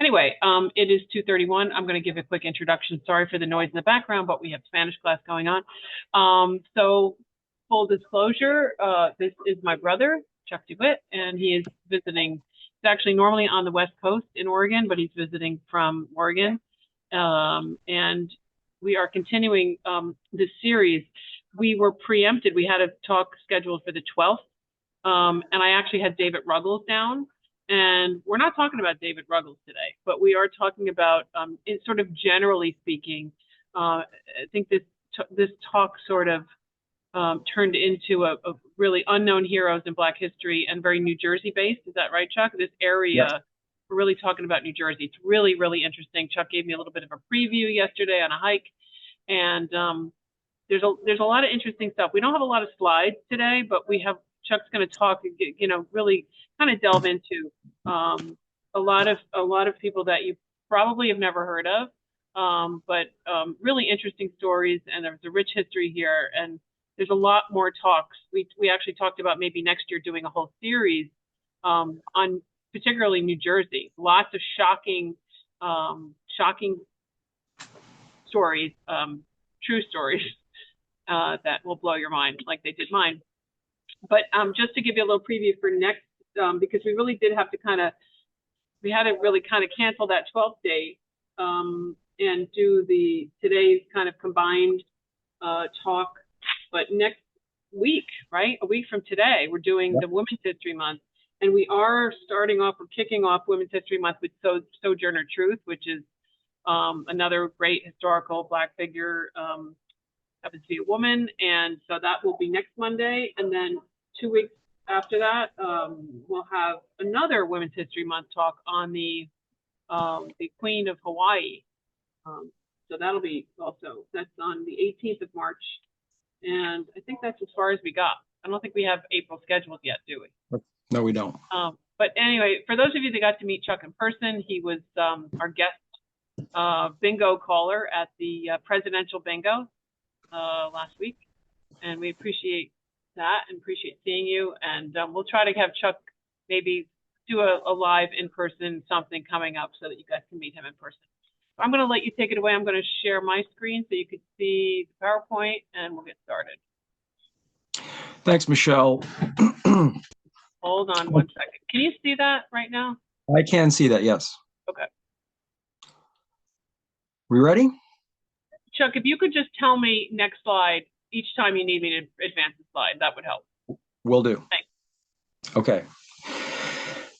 Anyway, it is 2:31. I'm going to give a quick introduction. Sorry for the noise in the background, but we have Spanish class going on. So full disclosure, this is my brother, Chuck DeWitt, and he is visiting. He's actually normally on the West Coast in Oregon, but he's visiting from Oregon. And we are continuing this series. We were preempted. We had a talk scheduled for the 12th, and I actually had David Ruggles down. And we're not talking about David Ruggles today, but we are talking about, in sort of generally speaking, I think this talk sort of turned into a really unknown heroes in Black history and very New Jersey based. Is that right, Chuck? This area, yes. We're really talking about New Jersey. It's really, really interesting. Chuck gave me a little bit of a preview yesterday on a hike, and there's a lot of interesting stuff. We don't have a lot of slides today, but we have. Chuck's going to talk, really kind of delve into a lot of people that you probably have never heard of, but really interesting stories. And there's a rich history here, and there's a lot more talks. We actually talked about maybe next year doing a whole series on particularly New Jersey. Lots of shocking stories, true stories that will blow your mind, like they did mine. But just to give you a little preview for next, because we really did have to we had to really kind of cancel that 12th date and do today's kind of combined talk. But next week, right, a week from today, we're doing the Women's History Month. And we are kicking off Women's History Month with Sojourner Truth, which is another great historical Black figure, happens to be a woman. And so that will be next Monday. And then 2 weeks after that, we'll have another Women's History Month talk on the Queen of Hawaii. So that'll be that's on the 18th of March. And I think that's as far as we got. I don't think we have April scheduled yet, do we? No, we don't. But anyway, for those of you that got to meet Chuck in person, he was our guest bingo caller at the presidential bingo last week. And we appreciate that and appreciate seeing you. And we'll try to have Chuck maybe do a live in-person something coming up so that you guys can meet him in person. I'm going to let you take it away. I'm going to share my screen so you can see the PowerPoint, and we'll get started. Thanks, Michelle. Hold on one second. Can you see that right now? I can see that, yes. Okay. We ready? Chuck, if you could just tell me next slide each time you need me to advance the slide, that would help. Will do. Thanks. Okay.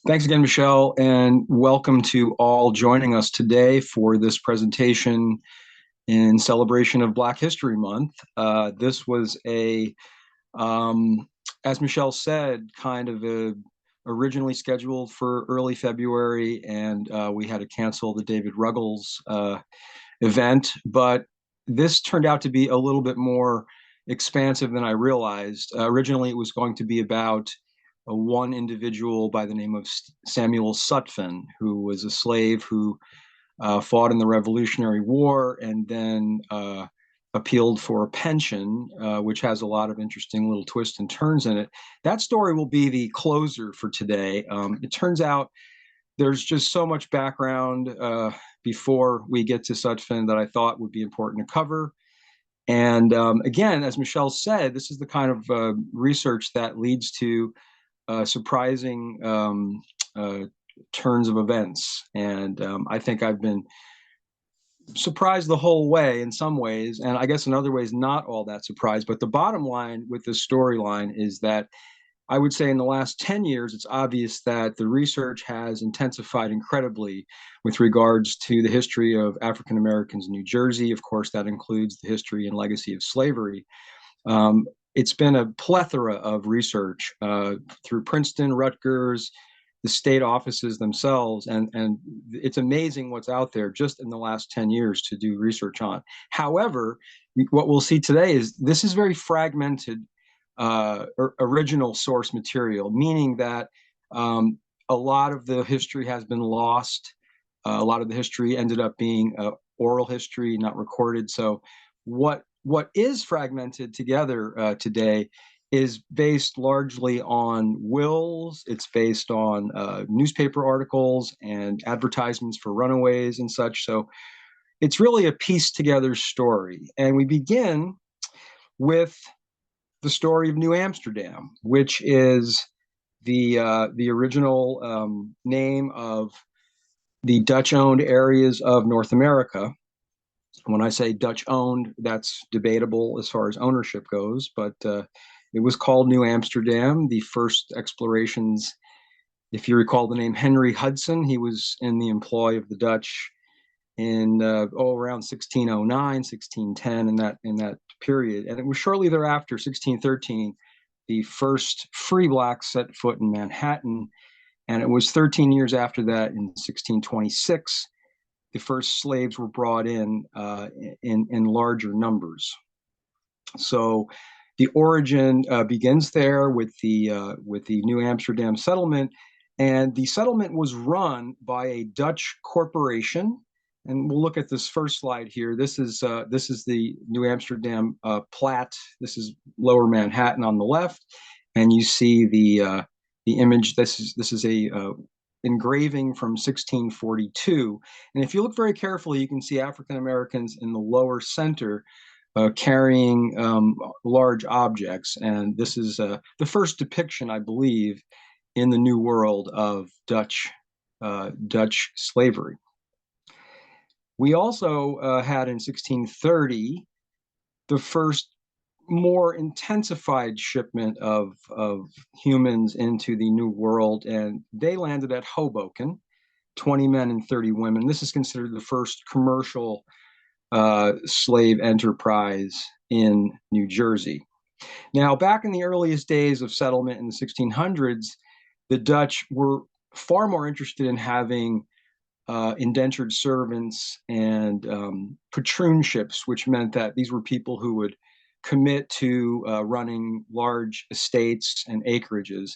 Thanks again, Michelle, and welcome to all joining us today for this presentation in celebration of Black History Month. This was as Michelle said, kind of originally scheduled for early February, and we had to cancel the David Ruggles event, but this turned out to be a little bit more expansive than I realized. Originally, it was going to be about one individual by the name of Samuel Sutphin, who was a slave who fought in the Revolutionary War and then appealed for a pension, which has a lot of interesting little twists and turns in it. That story will be the closer for today. It turns out there's just so much background before we get to Sutphin that I thought would be important to cover. And again, as Michelle said, this is the kind of research that leads to surprising turns of events. And I think I've been surprised the whole way in some ways, and I guess in other ways not all that surprised. But the bottom line with this storyline is that I would say in the last 10 years, it's obvious that the research has intensified incredibly with regards to the history of African Americans in New Jersey. Of course, that includes the history and legacy of slavery. It's been a plethora of research through Princeton, Rutgers, the state offices themselves, and it's amazing what's out there just in the last 10 years to do research on. However, what we'll see today is this is very fragmented original source material, meaning that a lot of the history has been lost. A lot of the history ended up being oral history, not recorded. So what is fragmented together today is based largely on wills. It's based on newspaper articles and advertisements for runaways and such. So it's really a pieced together story. And we begin with the story of New Amsterdam, which is the original name of the Dutch-owned areas of North America. When I say Dutch-owned, that's debatable as far as ownership goes, but it was called New Amsterdam. The first explorations, if you recall the name Henry Hudson, he was in the employ of the Dutch in around 1609, 1610, in that period. And it was shortly thereafter, 1613, the first free blacks set foot in Manhattan. And it was 13 years after that, in 1626, the first slaves were brought in larger numbers. So the origin begins there with the New Amsterdam settlement, and the settlement was run by a Dutch corporation. And we'll look at this first slide here. This is the New Amsterdam plat. This is Lower Manhattan on the left, and you see the image. This is a engraving from 1642. And if you look very carefully, you can see African Americans in the lower center carrying large objects. And this is the first depiction, I believe, in the New World of Dutch slavery. We also had in 1630 the first more intensified shipment of humans into the New World, and they landed at Hoboken, 20 men and 30 women. This is considered the first commercial slave enterprise in New Jersey. Now, back in the earliest days of settlement in the 1600s, the Dutch were far more interested in having indentured servants and patroonships, which meant that these were people who would commit to running large estates and acreages.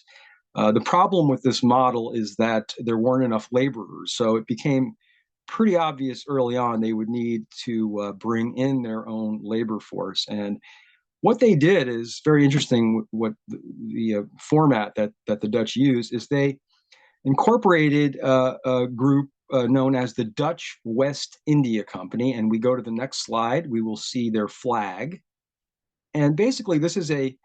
The problem with this model is that there weren't enough laborers, so it became pretty obvious early on they would need to bring in their own labor force. And what they did is very interesting. What the format that the Dutch used is they incorporated a group known as the Dutch West India Company. And we go to the next slide, we will see their flag. And basically, this is a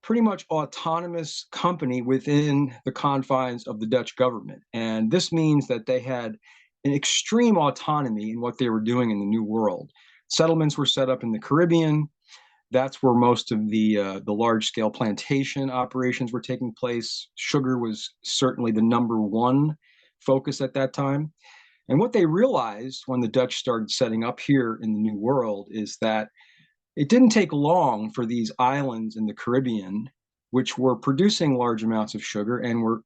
pretty much autonomous company within the confines of the Dutch government. And this means that they had an extreme autonomy in what they were doing in the New World. Settlements were set up in the Caribbean. That's where most of the large-scale plantation operations were taking place. Sugar was certainly the number one focus at that time. And what they realized when the Dutch started setting up here in the New World is that it didn't take long for these islands in the Caribbean, which were producing large amounts of sugar and were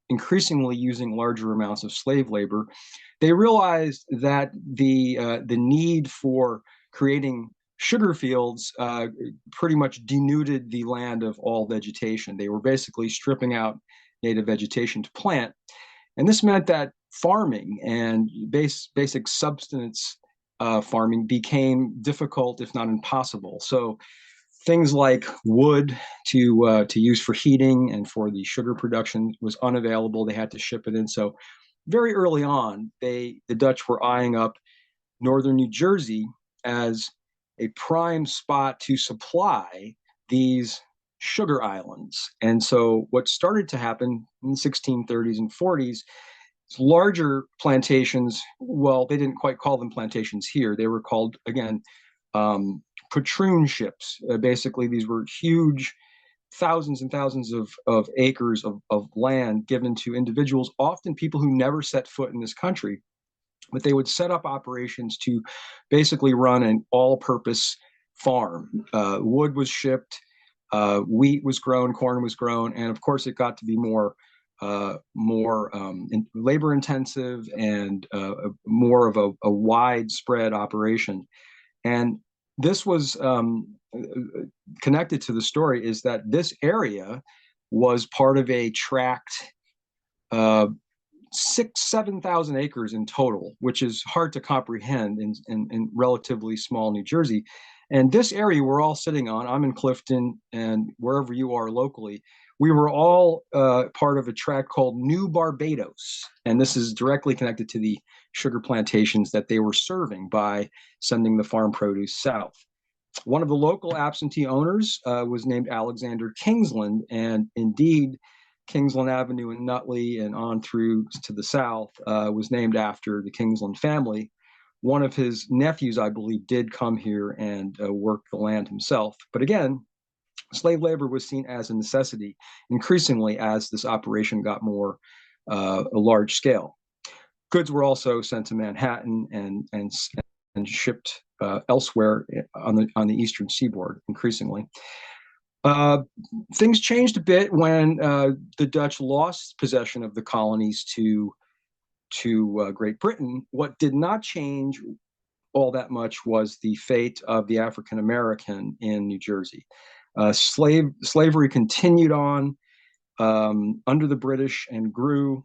increasingly using larger amounts of slave labor. They realized that the need for creating sugar fields pretty much denuded the land of all vegetation. They were basically stripping out native vegetation to plant. And this meant that farming and basic subsistence farming became difficult, if not impossible. So things like wood to use for heating and for the sugar production was unavailable. They had to ship it in. So very early on, the Dutch were eyeing up northern New Jersey as a prime spot to supply these sugar islands. And so what started to happen in the 1630s and 40s, larger plantations, well, they didn't quite call them plantations here. They were called, again, patroonships. Basically, these were huge, thousands and thousands of acres of land given to individuals, often people who never set foot in this country. But they would set up operations to basically run an all-purpose farm. Wood was shipped, wheat was grown, corn was grown, and of course it got to be more labor intensive and more of a widespread operation. And this was connected to the story is that this area was part of a tract 7,000 acres in total, which is hard to comprehend in relatively small New Jersey. And this area we're all sitting on, I'm in Clifton, and wherever you are locally, we were all part of a tract called New Barbados. And this is directly connected to the sugar plantations that they were serving by sending the farm produce south. One of the local absentee owners was named Alexander Kingsland, and indeed, Kingsland Avenue in Nutley and on through to the south was named after the Kingsland family. One of his nephews, I believe, did come here and work the land himself. But again, slave labor was seen as a necessity increasingly as this operation got more a large scale. Goods were also sent to Manhattan and shipped elsewhere on the eastern seaboard increasingly. Things changed a bit when the Dutch lost possession of the colonies to Great Britain. What did not change all that much was the fate of the African American in New Jersey. Slavery continued on under the British and grew.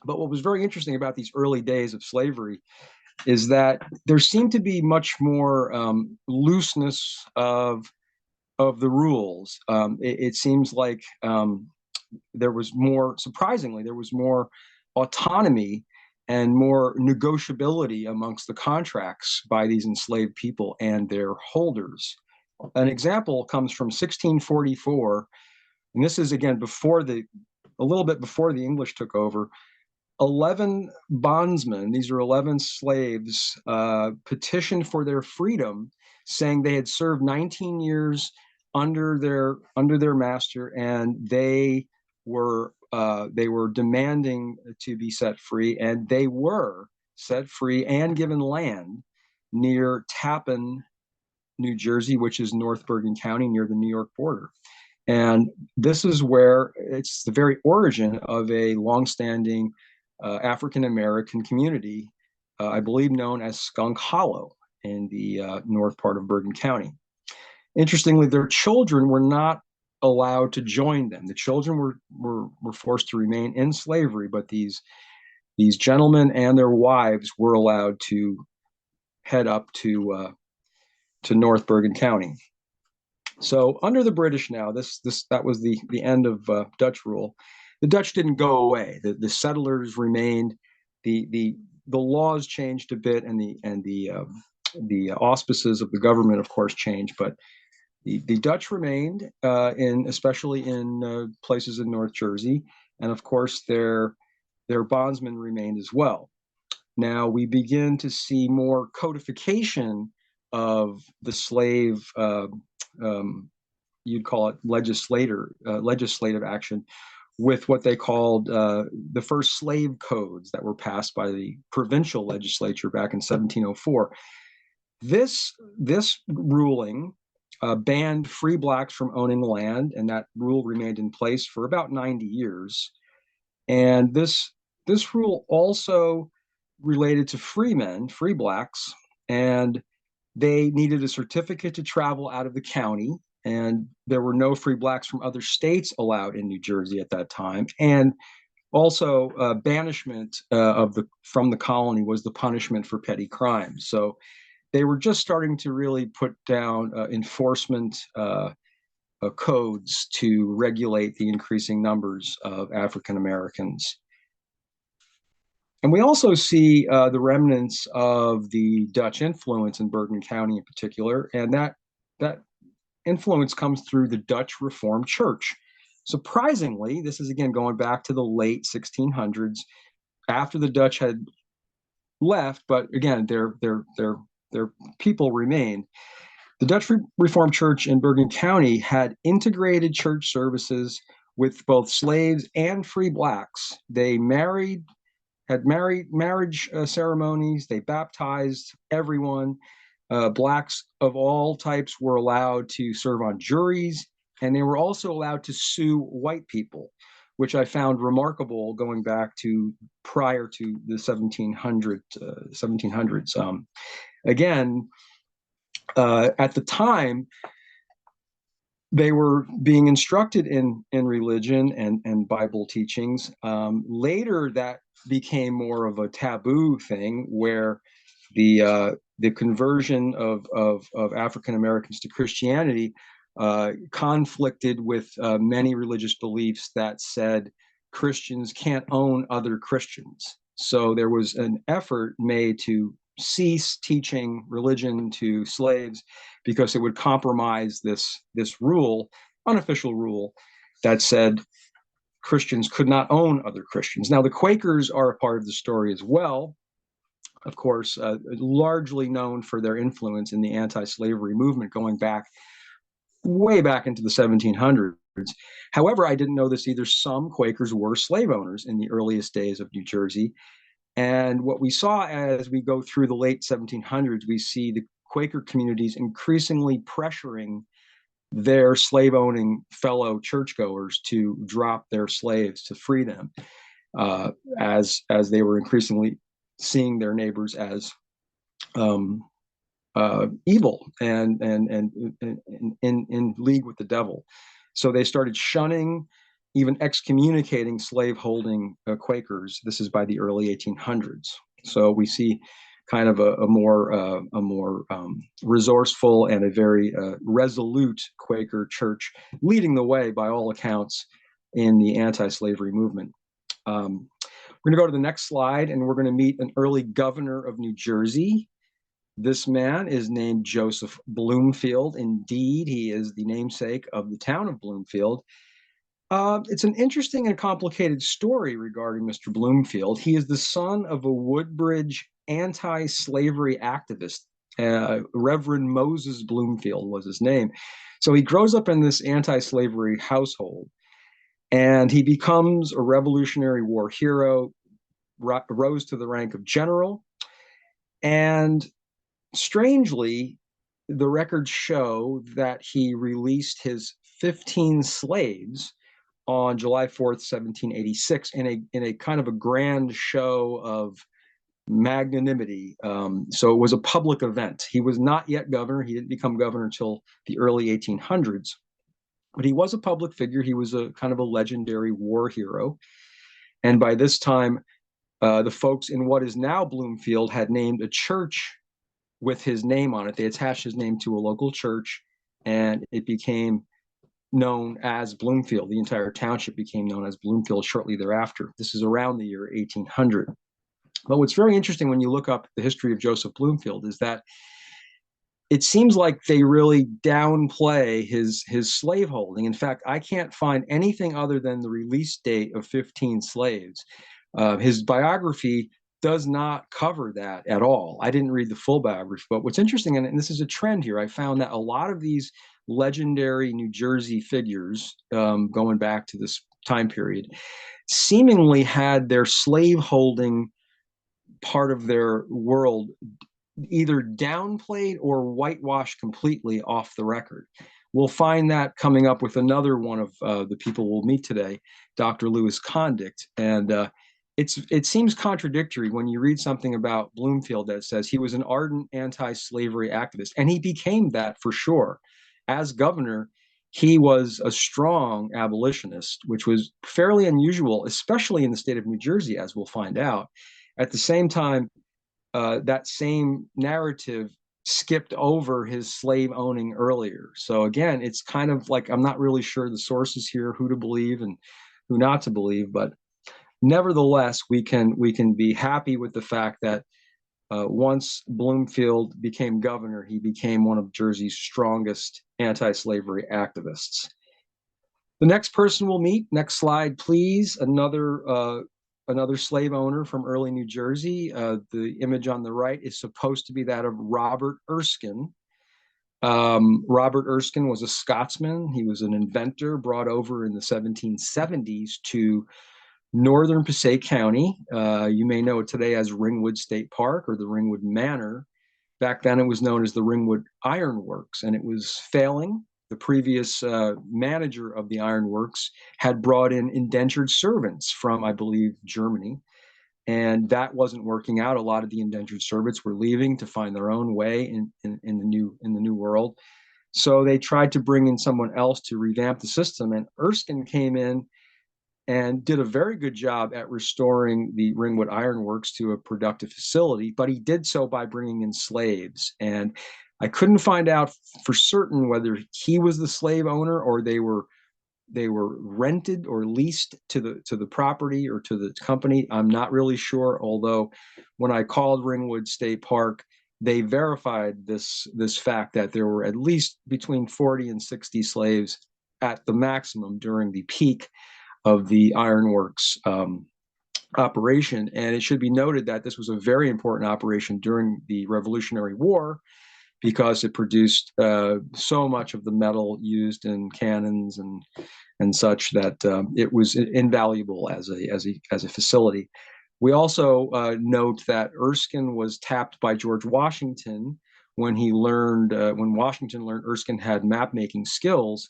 But what was very interesting about these early days of slavery is that there seemed to be much more looseness of the rules. It seems like there was more, surprisingly, there was more autonomy and more negotiability amongst the contracts by these enslaved people and their holders. An example comes from 1644, and this is again a little bit before the English took over. 11 bondsmen, these are 11 slaves, petitioned for their freedom, saying they had served 19 years under their master, and they were demanding to be set free, and they were set free and given land near Tappan, New Jersey, which is North Bergen County near the New York border. And this is where it's the very origin of a longstanding African American community, I believe known as Skunk Hollow in the north part of Bergen County. Interestingly, their children were not allowed to join them. The children were forced to remain in slavery, but these gentlemen and their wives were allowed to head up to North Bergen County. So under the British now, that was the end of Dutch rule. The Dutch didn't go away. The settlers remained. The laws changed a bit, and the auspices of the government, of course, changed. But the Dutch remained, especially in places in North Jersey, and of course their bondsmen remained as well. Now we begin to see more codification of the slave, you'd call it legislative action, with what they called the first slave codes that were passed by the provincial legislature back in 1704. This ruling banned free blacks from owning land, and that rule remained in place for about 90 years. And this rule also related to free men, free blacks, and they needed a certificate to travel out of the county, and there were no free blacks from other states allowed in New Jersey at that time. And also banishment from the colony was the punishment for petty crimes. So they were just starting to really put down enforcement codes to regulate the increasing numbers of African Americans. And we also see the remnants of the Dutch influence in Bergen County in particular, and that influence comes through the Dutch Reformed Church. Surprisingly, this is again going back to the late 1600s, after the Dutch had left, but again, their people remained. The Dutch Reformed Church in Bergen County had integrated church services with both slaves and free blacks. They had marriage ceremonies. They baptized everyone. Blacks of all types were allowed to serve on juries, and they were also allowed to sue white people, which I found remarkable going back to prior to the 1700s. Again, at the time, they were being instructed in religion and Bible teachings. Later, that became more of a taboo thing where the the conversion of African Americans to Christianity conflicted with many religious beliefs that said Christians can't own other Christians. So there was an effort made to cease teaching religion to slaves because it would compromise this rule, unofficial rule, that said Christians could not own other Christians. Now, the Quakers are a part of the story as well, of course, largely known for their influence in the anti-slavery movement going back way back into the 1700s. However, I didn't know this either. Some Quakers were slave owners in the earliest days of New Jersey. And what we saw as we go through the late 1700s, we see the Quaker communities increasingly pressuring their slave owning fellow churchgoers to drop their slaves to free them, as they were increasingly seeing their neighbors as evil and in league with the devil. So they started shunning, even excommunicating slaveholding Quakers. This is by the early 1800s. So we see kind of a more resourceful and a very resolute Quaker church leading the way, by all accounts, in the anti-slavery movement. We're going to go to the next slide, and we're going to meet an early governor of New Jersey. This man is named Joseph Bloomfield. Indeed, he is the namesake of the town of Bloomfield. It's an interesting and complicated story regarding Mr. Bloomfield. He is the son of a Woodbridge anti-slavery activist. Reverend Moses Bloomfield was his name. So he grows up in this anti-slavery household, and he becomes a Revolutionary War hero, rose to the rank of general, and strangely, the records show that he released his 15 slaves on July 4th, 1786, in a kind of a grand show of magnanimity. So it was a public event. He was not yet governor. He didn't become governor until the early 1800s, but he was a public figure. He was a kind of a legendary war hero. And by this time, the folks in what is now Bloomfield had named a church with his name on it. They attached his name to a local church, and it became known as Bloomfield. The entire township became known as Bloomfield shortly thereafter. This is around the year 1800. But what's very interesting when you look up the history of Joseph Bloomfield is that it seems like they really downplay his slaveholding. In fact, I can't find anything other than the release date of 15 slaves. His biography does not cover that at all. I didn't read the full biography, but what's interesting, and this is a trend here, I found that a lot of these legendary New Jersey figures, going back to this time period, seemingly had their slaveholding part of their world either downplayed or whitewashed completely off the record. We'll find that coming up with another one of the people we'll meet today, Dr. Lewis Condict. And it seems contradictory when you read something about Bloomfield that says he was an ardent anti-slavery activist, and he became that for sure. As governor, he was a strong abolitionist, which was fairly unusual, especially in the state of New Jersey, as we'll find out. At the same time, that same narrative skipped over his slave owning earlier. So again, it's kind of like, I'm not really sure the sources here, who to believe and who not to believe, but nevertheless, we can be happy with the fact that once Bloomfield became governor, he became one of Jersey's strongest anti-slavery activists. The next person we'll meet, next slide, please. Another slave owner from early New Jersey. The image on the right is supposed to be that of Robert Erskine. Robert Erskine was a Scotsman. He was an inventor brought over in the 1770s to northern Passaic County. You may know it today as Ringwood State Park or the Ringwood Manor. Back then it was known as the Ringwood Iron Works, and it was failing. The previous manager of the ironworks had brought in indentured servants from, I believe, Germany, and that wasn't working out. A lot of the indentured servants were leaving to find their own way in the new world. So they tried to bring in someone else to revamp the system, and Erskine came in and did a very good job at restoring the Ringwood Iron Works to a productive facility, but he did so by bringing in slaves. And I couldn't find out for certain whether he was the slave owner or they were rented or leased to the property or to the company. I'm not really sure, although when I called Ringwood State Park, they verified this fact that there were at least between 40 and 60 slaves at the maximum during the peak of the ironworks operation. And it should be noted that this was a very important operation during the Revolutionary War because it produced so much of the metal used in cannons and such that it was invaluable as a facility. We also note that Erskine was tapped by George Washington when Washington learned Erskine had map making skills.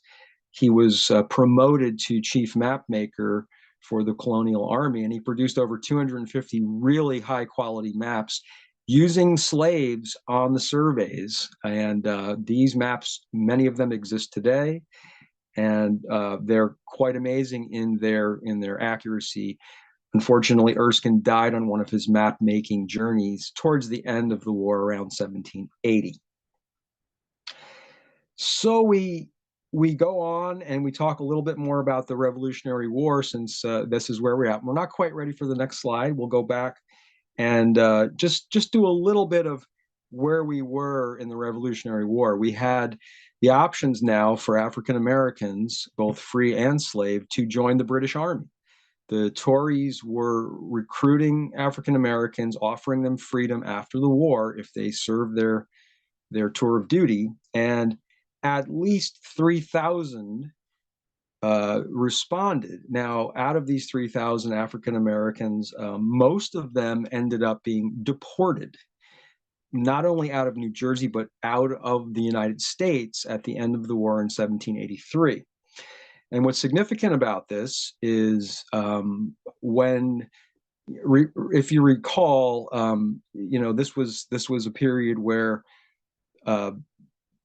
He was promoted to chief map maker for the colonial army, and he produced over 250 really high quality maps using slaves on the surveys. And these maps, many of them exist today, and they're quite amazing in their accuracy. Unfortunately, Erskine died on one of his map making journeys towards the end of the war around 1780. So we go on and we talk a little bit more about the Revolutionary War, since this is where we're at. We're not quite ready for the next slide. We'll go back and just do a little bit of where we were in the Revolutionary War. We had the options now for African Americans, both free and slave, to join the British Army. The Tories were recruiting African Americans, offering them freedom after the war if they served their tour of duty, and at least 3,000 responded. Now, out of these 3,000 African Americans, most of them ended up being deported, not only out of New Jersey, but out of the United States at the end of the war in 1783. And what's significant about this is if you recall, this was a period where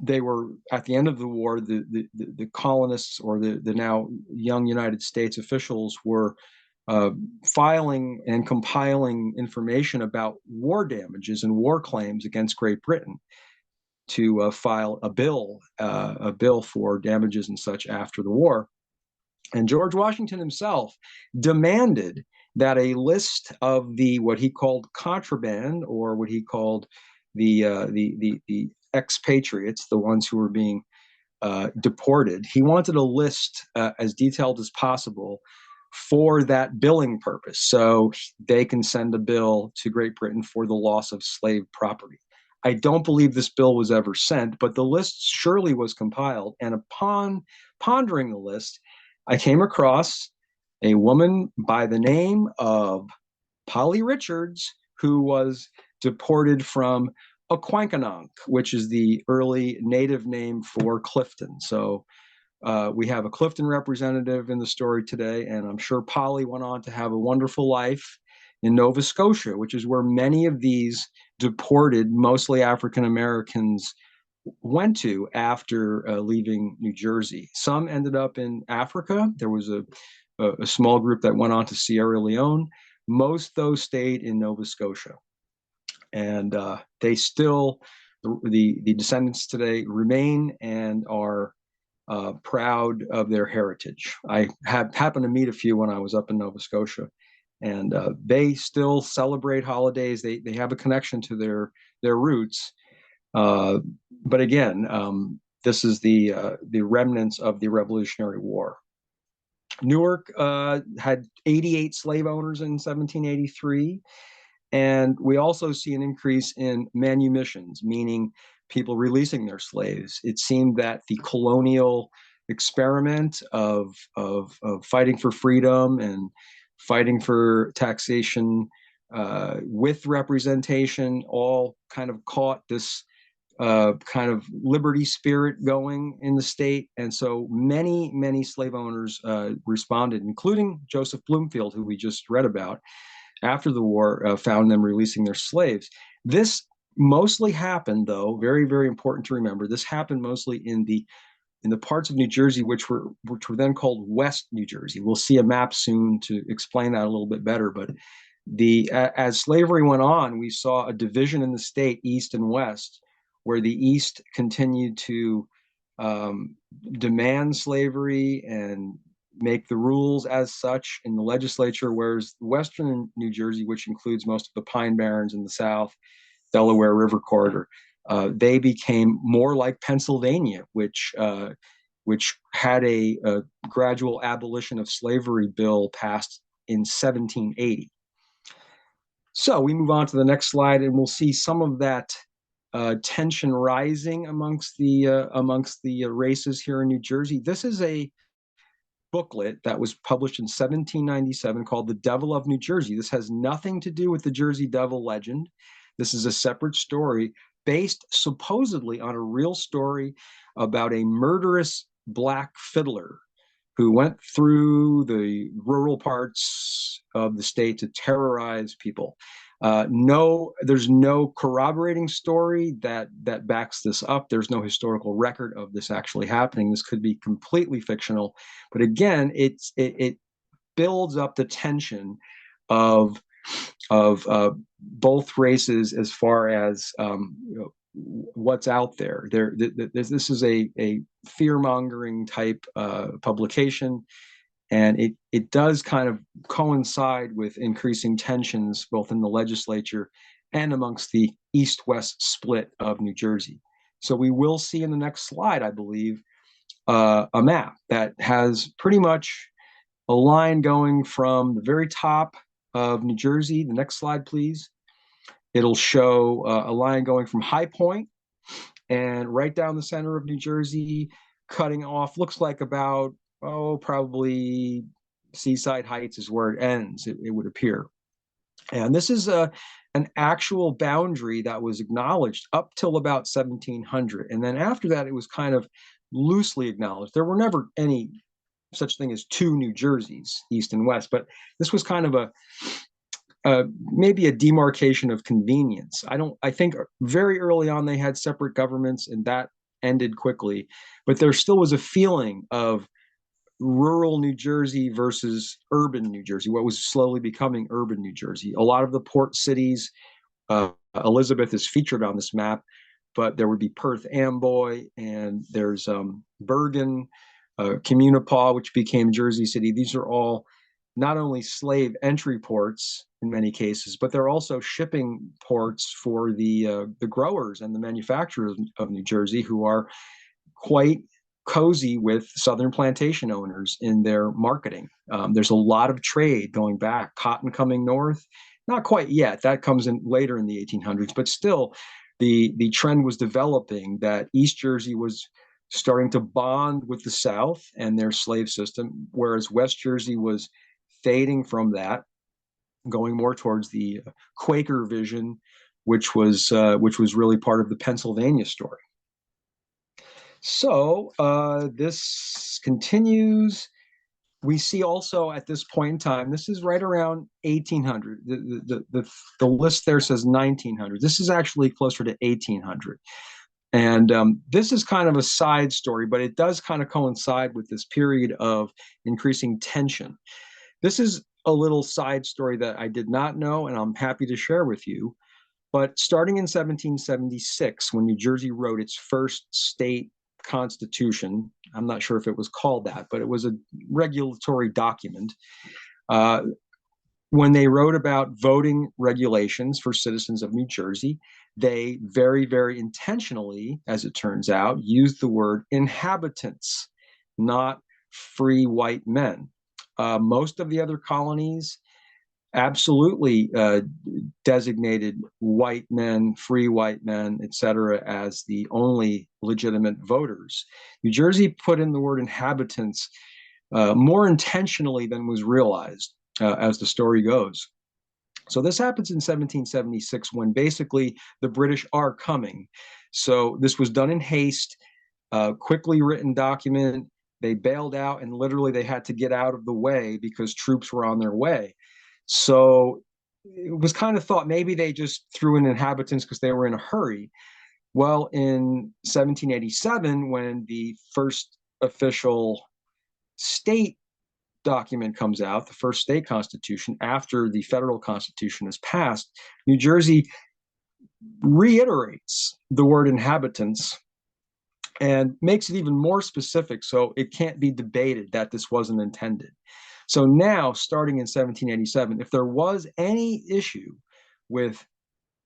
they were at the end of the war, the colonists, or the now young United States officials, were filing and compiling information about war damages and war claims against Great Britain to file a bill for damages and such after the war. And George Washington himself demanded that a list of what he called contraband, or what he called the expatriates, the ones who were being deported. He wanted a list as detailed as possible for that billing purpose, so they can send a bill to Great Britain for the loss of slave property. I don't believe this bill was ever sent, but the list surely was compiled. And upon pondering the list, I came across a woman by the name of Polly Richards, who was deported from Aquankanonk, which is the early native name for Clifton. So we have a Clifton representative in the story today, and I'm sure Polly went on to have a wonderful life in Nova Scotia, which is where many of these deported, mostly African Americans, went to after leaving New Jersey. Some ended up in Africa. There was a small group that went on to Sierra Leone. Most, though, stayed in Nova Scotia. And they still, the descendants today, remain and are proud of their heritage. I happened to meet a few when I was up in Nova Scotia, and they still celebrate holidays. They have a connection to their roots. But again, this is the remnants of the Revolutionary War. Newark had 88 slave owners in 1783. And we also see an increase in manumissions, meaning people releasing their slaves. It seemed that the colonial experiment of fighting for freedom and fighting for taxation with representation all kind of caught this kind of liberty spirit going in the state. And so many slave owners responded, including Joseph Bloomfield, who we just read about. After the war, found them releasing their slaves. This mostly happened, though, very, very important to remember, this happened mostly in the in the parts of New Jersey which were then called West New Jersey. We'll see a map soon to explain that a little bit better. But as slavery went on, we saw a division in the state, East and West, where the East continued to demand slavery and make the rules as such in the legislature, whereas Western New Jersey, which includes most of the Pine Barrens in the South, Delaware River corridor, they became more like Pennsylvania, which had a gradual abolition of slavery bill passed in 1780. So we move on to the next slide, and we'll see some of that tension rising amongst the races here in New Jersey. This is a booklet that was published in 1797 called The Devil of New Jersey. This has nothing to do with the Jersey Devil legend. This is a separate story based supposedly on a real story about a murderous black fiddler who went through the rural parts of the state to terrorize people. There's no corroborating story that backs this up. There's no historical record of this actually happening. This could be completely fictional, but again, it builds up the tension of both races as far as what's out there. This is a fear-mongering type publication. And it does kind of coincide with increasing tensions both in the legislature and amongst the East-West split of New Jersey. So we will see in the next slide, I believe, a map that has pretty much a line going from the very top of New Jersey. The next slide, please. It'll show a line going from High Point and right down the center of New Jersey, cutting off, looks like about probably Seaside Heights is where it ends, it would appear. And this is an actual boundary that was acknowledged up till about 1700. And then after that, it was kind of loosely acknowledged. There were never any such thing as two New Jerseys, East and West, but this was kind of maybe a demarcation of convenience. I think very early on they had separate governments and that ended quickly, but there still was a feeling of rural New Jersey versus urban New Jersey, what was slowly becoming urban New Jersey. A lot of the port cities, Elizabeth is featured on this map, but there would be Perth Amboy, and there's Bergen, Communipaw, which became Jersey City. These are all not only slave entry ports in many cases, but they're also shipping ports for the growers and the manufacturers of New Jersey, who are quite cozy with Southern plantation owners in their marketing. There's a lot of trade going back, cotton coming north, not quite yet. That comes in later in the 1800s, but still the trend was developing that East Jersey was starting to bond with the South and their slave system, whereas West Jersey was fading from that, going more towards the Quaker vision, which was really part of the Pennsylvania story. So this continues. We see also at this point in time, this is right around 1800. The list there says 1900. This is actually closer to 1800. And this is kind of a side story, but it does kind of coincide with this period of increasing tension. This is a little side story that I did not know, and I'm happy to share with you. But starting in 1776, when New Jersey wrote its first state constitution, I'm not sure if it was called that, but it was a regulatory document. When they wrote about voting regulations for citizens of New Jersey, they very, very intentionally, as it turns out, used the word inhabitants, not free white men. Most of the other colonies absolutely designated white men, free white men, etc., as the only legitimate voters. New Jersey put in the word inhabitants more intentionally than was realized, as the story goes. So this happens in 1776 when basically the British are coming. So this was done in haste, quickly written document. They bailed out and literally they had to get out of the way because troops were on their way. So it was kind of thought maybe they just threw in inhabitants because they were in a hurry. Well, in 1787, when the first official state document comes out, the first state constitution after the federal constitution is passed, New Jersey reiterates the word inhabitants and makes it even more specific so it can't be debated that this wasn't intended. So now, starting in 1787, if there was any issue with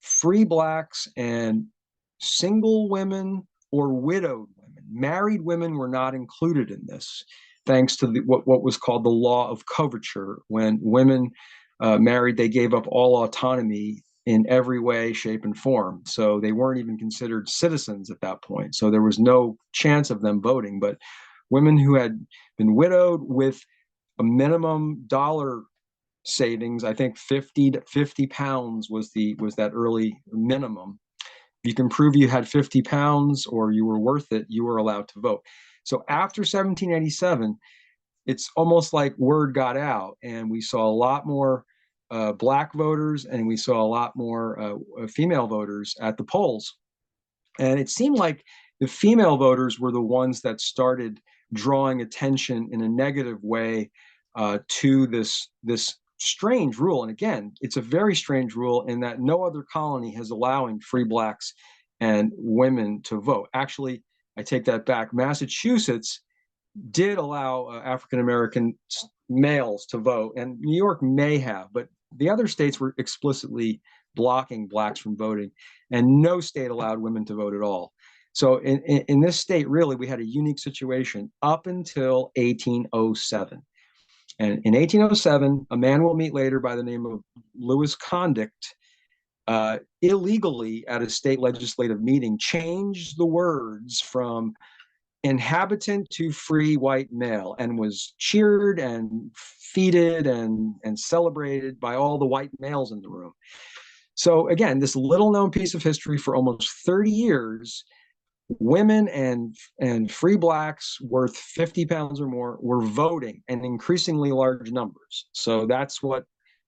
free blacks and single women or widowed women, married women were not included in this, thanks to what was called the law of coverture. When women married, they gave up all autonomy in every way, shape, and form. So they weren't even considered citizens at that point. So there was no chance of them voting. But women who had been widowed with a minimum dollar savings, I think 50 to 50 pounds was that early minimum. If you can prove you had 50 pounds or you were worth it, you were allowed to vote. So after 1787, it's almost like word got out, and we saw a lot more black voters, and we saw a lot more female voters at the polls. And it seemed like the female voters were the ones that started drawing attention in a negative way to this strange rule. And again, it's a very strange rule in that no other colony has allowing free blacks and women to vote. Actually, I take that back. Massachusetts did allow African American males to vote, and New York may have, but the other states were explicitly blocking blacks from voting, and no state allowed women to vote at all. So in this state, really, we had a unique situation up until 1807. And in 1807, a man we'll meet later by the name of Lewis Condict illegally at a state legislative meeting changed the words from inhabitant to free white male and was cheered and feted and celebrated by all the white males in the room. So again, this little known piece of history, for almost 30 years, women and free blacks worth 50 pounds or more were voting in increasingly large numbers. So that's what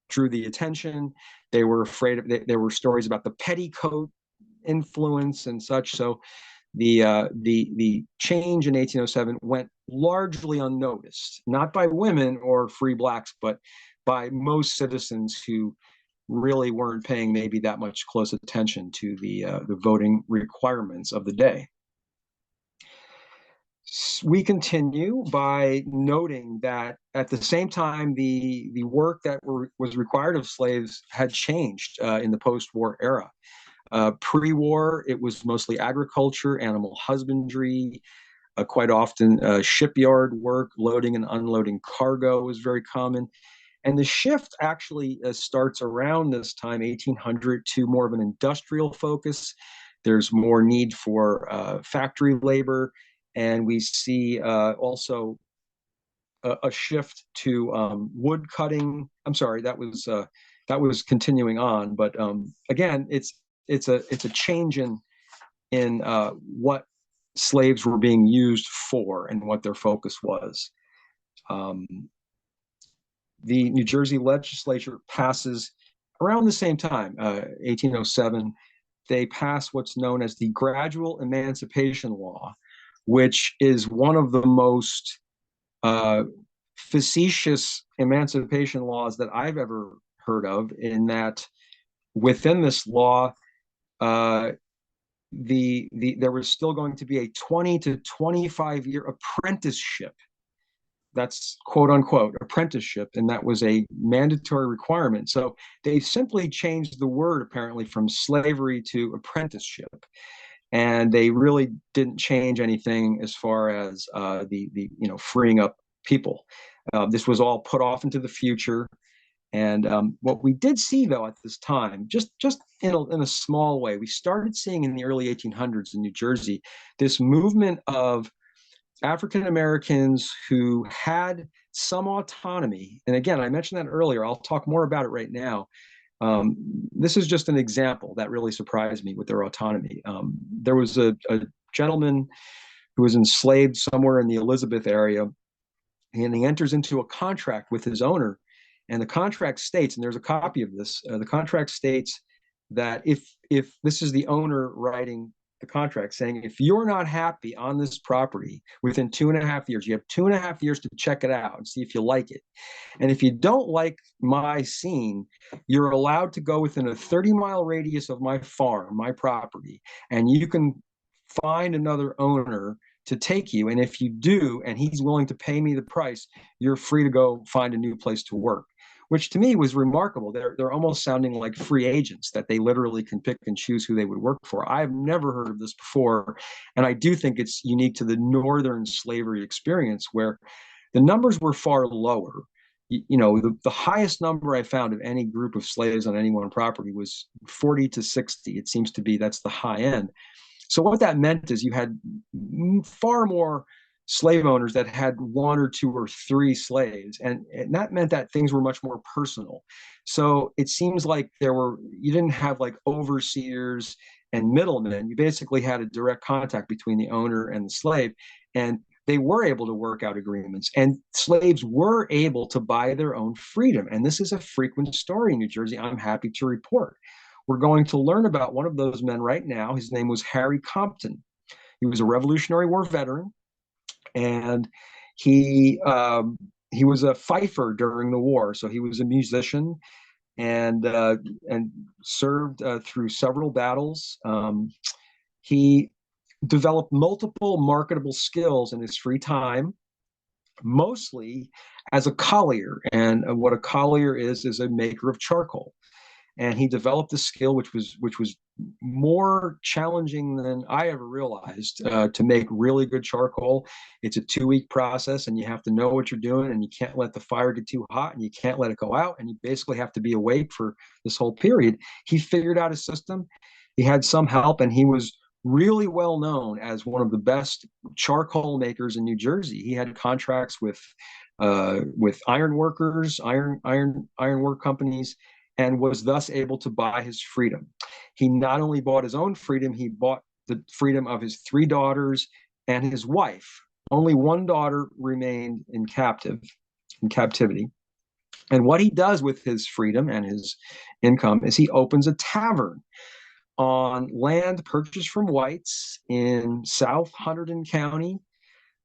drew the attention. They were afraid of, there were stories about the petticoat influence and such. So the change in 1807 went largely unnoticed, not by women or free blacks, but by most citizens who really weren't paying maybe that much close attention to the voting requirements of the day. We continue by noting that at the same time, the work that was required of slaves had changed in the post-war era. Pre-war, it was mostly agriculture, animal husbandry, quite often shipyard work, loading and unloading cargo was very common. And the shift actually starts around this time, 1800, to more of an industrial focus. There's more need for factory labor, and we see also a shift to wood cutting. I'm sorry, that was continuing on, but again, it's a change in what slaves were being used for and what their focus was. The New Jersey legislature passes around the same time, 1807. They pass what's known as the Gradual Emancipation Law, which is one of the most facetious emancipation laws that I've ever heard of, in that within this law, there was still going to be a 20 to 25 year apprenticeship. That's quote unquote apprenticeship, and that was a mandatory requirement. So they simply changed the word apparently from slavery to apprenticeship, and they really didn't change anything as far as the freeing up people. This was all put off into the future. And what we did see, though, at this time, just in a small way, we started seeing in the early 1800s in New Jersey this movement of African Americans who had some autonomy. And again, I mentioned that earlier. I'll talk more about it right now. This is just an example that really surprised me with their autonomy. There was a gentleman who was enslaved somewhere in the Elizabeth area, and he enters into a contract with his owner. And the contract states, and there's a copy of this, the contract states that if this is the owner writing the contract saying, if you're not happy on this property within 2.5 years, you have 2.5 years to check it out and see if you like it. And if you don't like my scene, you're allowed to go within a 30-mile radius of my farm, my property, and you can find another owner to take you. And if you do, and he's willing to pay me the price, you're free to go find a new place to work, which to me was remarkable. They're almost sounding like free agents, that they literally can pick and choose who they would work for. I've never heard of this before. And I do think it's unique to the Northern slavery experience, where the numbers were far lower. The highest number I found of any group of slaves on any one property was 40 to 60. It seems to be that's the high end. So what that meant is you had far more slave owners that had one or two or three slaves, and that meant that things were much more personal. So it seems like you didn't have like overseers and middlemen. You basically had a direct contact between the owner and the slave, and they were able to work out agreements, and slaves were able to buy their own freedom. And this is a frequent story in New Jersey, I'm happy to report. We're going to learn about one of those men right now. His name was Harry Compton. He was a Revolutionary War veteran, and he was a fifer during the war. So he was a musician and served through several battles. He developed multiple marketable skills in his free time, mostly as a collier. And what a collier is a maker of charcoal. And he developed a skill which was more challenging than I ever realized, to make really good charcoal. It's a 2-week process, and you have to know what you're doing, and you can't let the fire get too hot, and you can't let it go out, and you basically have to be awake for this whole period. He figured out a system. He had some help, and he was really well known as one of the best charcoal makers in New Jersey. He had contracts with iron workers, ironwork companies, and was thus able to buy his freedom. He not only bought his own freedom, he bought the freedom of his 3 daughters and his wife. Only one daughter remained in captivity. And what he does with his freedom and his income is he opens a tavern on land purchased from whites in South Hunterdon County.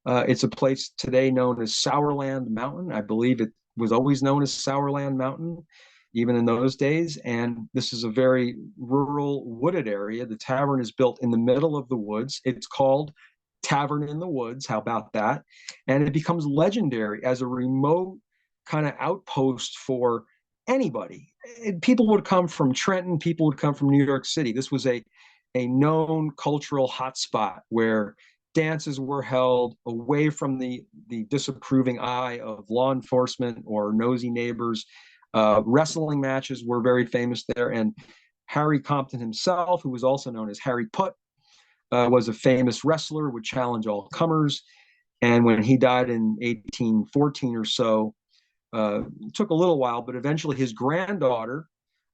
It's a place today known as Sourland Mountain. I believe it was always known as Sourland Mountain, even in those days. And this is a very rural, wooded area. The tavern is built in the middle of the woods. It's called Tavern in the Woods. How about that? And it becomes legendary as a remote kind of outpost for anybody. People would come from Trenton, people would come from New York City. This was a known cultural hotspot where dances were held away from the disapproving eye of law enforcement or nosy neighbors. Wrestling matches were very famous there, and Harry Compton himself, who was also known as Harry Put, was a famous wrestler, would challenge all comers. And when he died in 1814 or so, it took a little while, but eventually his granddaughter,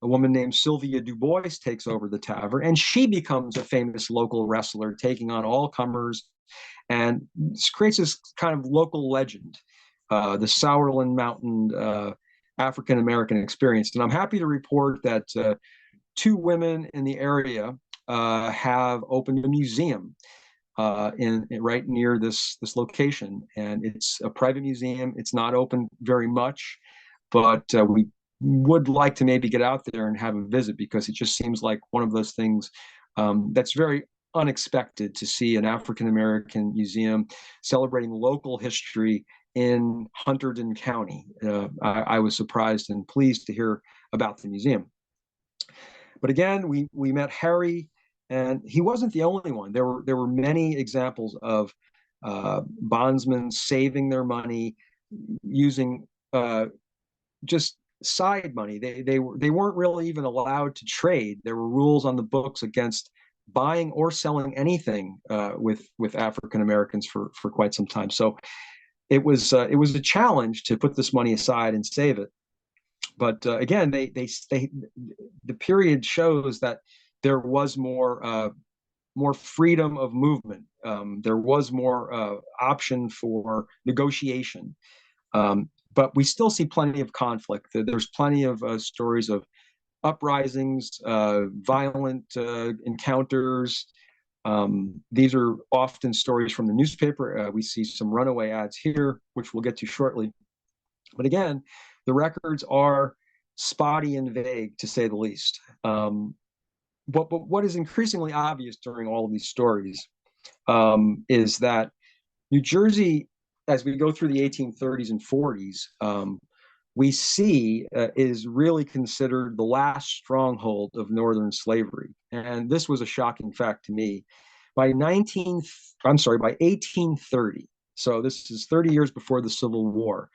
a woman named Sylvia Du Bois, takes over the tavern, and she becomes a famous local wrestler, taking on all comers, and creates this kind of local legend, the Sourland Mountain African American experience. And I'm happy to report that 2 women in the area have opened a museum in right near this location, and it's a private museum. It's not open very much, but we would like to maybe get out there and have a visit, because it just seems like one of those things that's very unexpected to see an African American museum celebrating local history in Hunterdon County. I was surprised and pleased to hear about the museum. But again, we met Harry, and he wasn't the only one. There were many examples of bondsmen saving their money using just side money. They weren't really even allowed to trade. There were rules on the books against buying or selling anything with African Americans for quite some time. So it was a challenge to put this money aside and save it. But again, the period shows that there was more freedom of movement. There was more option for negotiation. But we still see plenty of conflict. There's plenty of stories of uprisings, violent encounters, These are often stories from the newspaper. We see some runaway ads here, which we'll get to shortly. But again, the records are spotty and vague, to say the least. But what is increasingly obvious during all of these stories is that New Jersey, as we go through the 1830s and 40s, we see is really considered the last stronghold of Northern slavery. And this was a shocking fact to me. By 1830, so this is 30 years before the Civil War,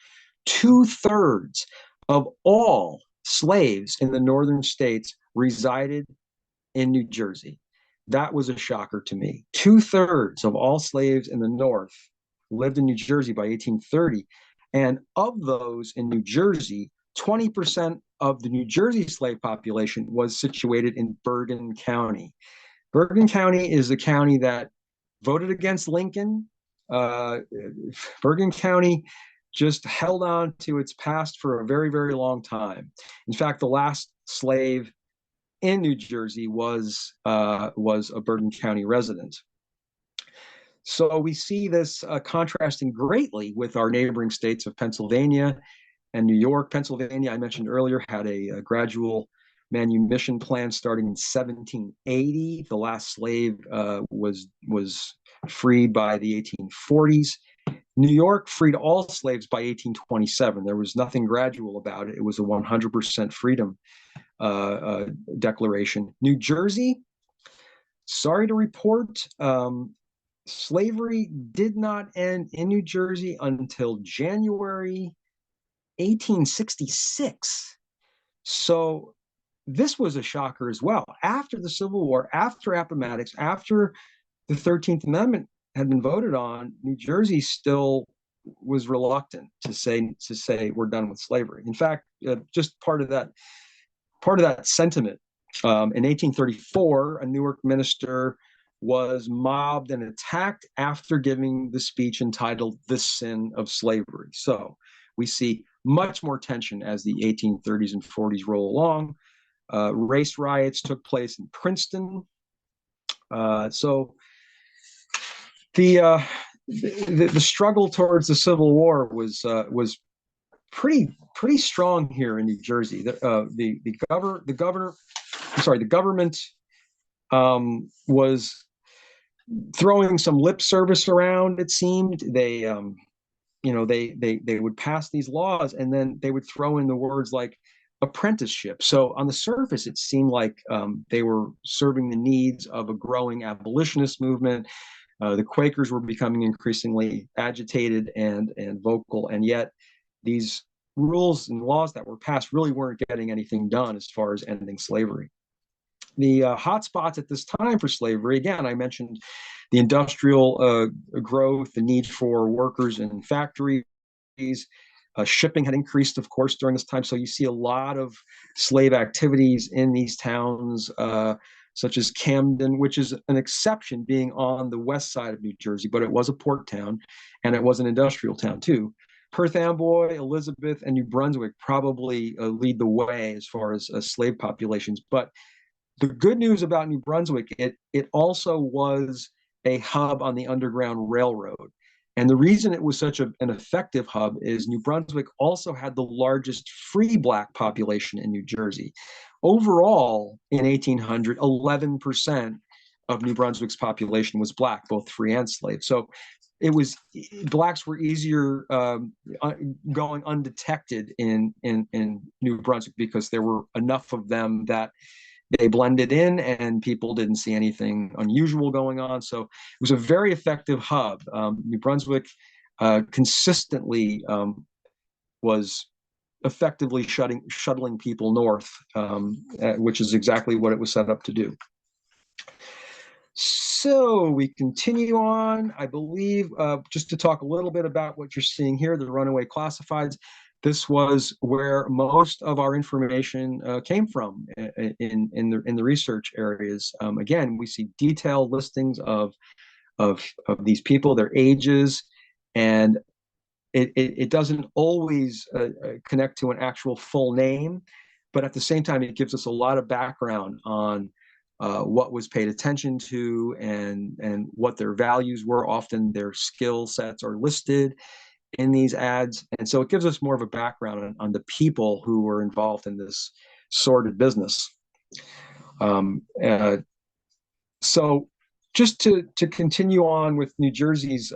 2/3 of all slaves in the northern states resided in New Jersey. That was a shocker to me. 2/3 of all slaves in the North lived in New Jersey by 1830. And of those in New Jersey, 20% of the New Jersey slave population was situated in Bergen County. Bergen County is the county that voted against Lincoln. Bergen County just held on to its past for a very, very long time. In fact, the last slave in New Jersey was a Bergen County resident. So we see this contrasting greatly with our neighboring states of Pennsylvania and New York. Pennsylvania, I mentioned earlier, had a gradual manumission plan starting in 1780. The last slave was freed by the 1840s. New York freed all slaves by 1827. There was nothing gradual about it. It was a 100% freedom declaration. New Jersey, sorry to report, slavery did not end in New Jersey until January 1866. So this was a shocker as well. After the Civil War, after Appomattox, after the 13th Amendment had been voted on, New Jersey still was reluctant to say we're done with slavery. In fact, just part of that sentiment. In 1834, a Newark minister was mobbed and attacked after giving the speech entitled "The Sin of Slavery." So we see much more tension as the 1830s and 40s roll along. Race riots took place in Princeton. So the struggle towards the Civil War was pretty strong here in New Jersey. The government was throwing some lip service around. It seemed they would pass these laws and then they would throw in the words like apprenticeship. So on the surface, it seemed like they were serving the needs of a growing abolitionist movement. The Quakers were becoming increasingly agitated and vocal, and yet these rules and laws that were passed really weren't getting anything done as far as ending slavery. The hotspots at this time for slavery, again, I mentioned the industrial growth, the need for workers in factories. Shipping had increased, of course, during this time. So you see a lot of slave activities in these towns, such as Camden, which is an exception being on the west side of New Jersey, but it was a port town and it was an industrial town too. Perth Amboy, Elizabeth, and New Brunswick probably lead the way as far as slave populations. But the good news about New Brunswick, it also was a hub on the Underground Railroad. And the reason it was such an effective hub is New Brunswick also had the largest free Black population in New Jersey. Overall, in 1800, 11% of New Brunswick's population was Black, both free and slave. So Blacks were easier going undetected in New Brunswick because there were enough of them that they blended in and people didn't see anything unusual going on. So it was a very effective hub. New Brunswick consistently was effectively shuttling people north, which is exactly what it was set up to do. So we continue on, I believe, just to talk a little bit about what you're seeing here, the runaway classifieds. This was where most of our information came from in the research areas. Again, we see detailed listings of these people, their ages, and it doesn't always connect to an actual full name, but at the same time, it gives us a lot of background on what was paid attention to, and what their values were. Often their skill sets are listed in these ads. And so it gives us more of a background on the people who were involved in this sordid business. So just to continue on with New Jersey's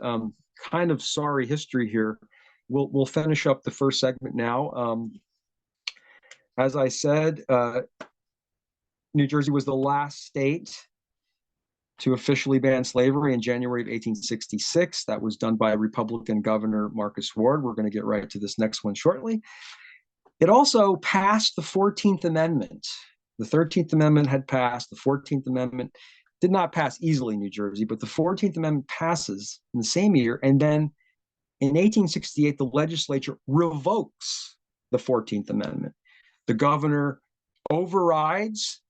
kind of sorry history here, we'll finish up the first segment now. As I said, New Jersey was the last state to officially ban slavery in January of 1866. That was done by Republican Governor Marcus Ward. We're going to get right to this next one shortly. It also passed the 14th Amendment. The 13th Amendment had passed. The 14th Amendment did not pass easily in New Jersey, but the 14th Amendment passes in the same year. And then in 1868, the legislature revokes the 14th Amendment. The governor overrides,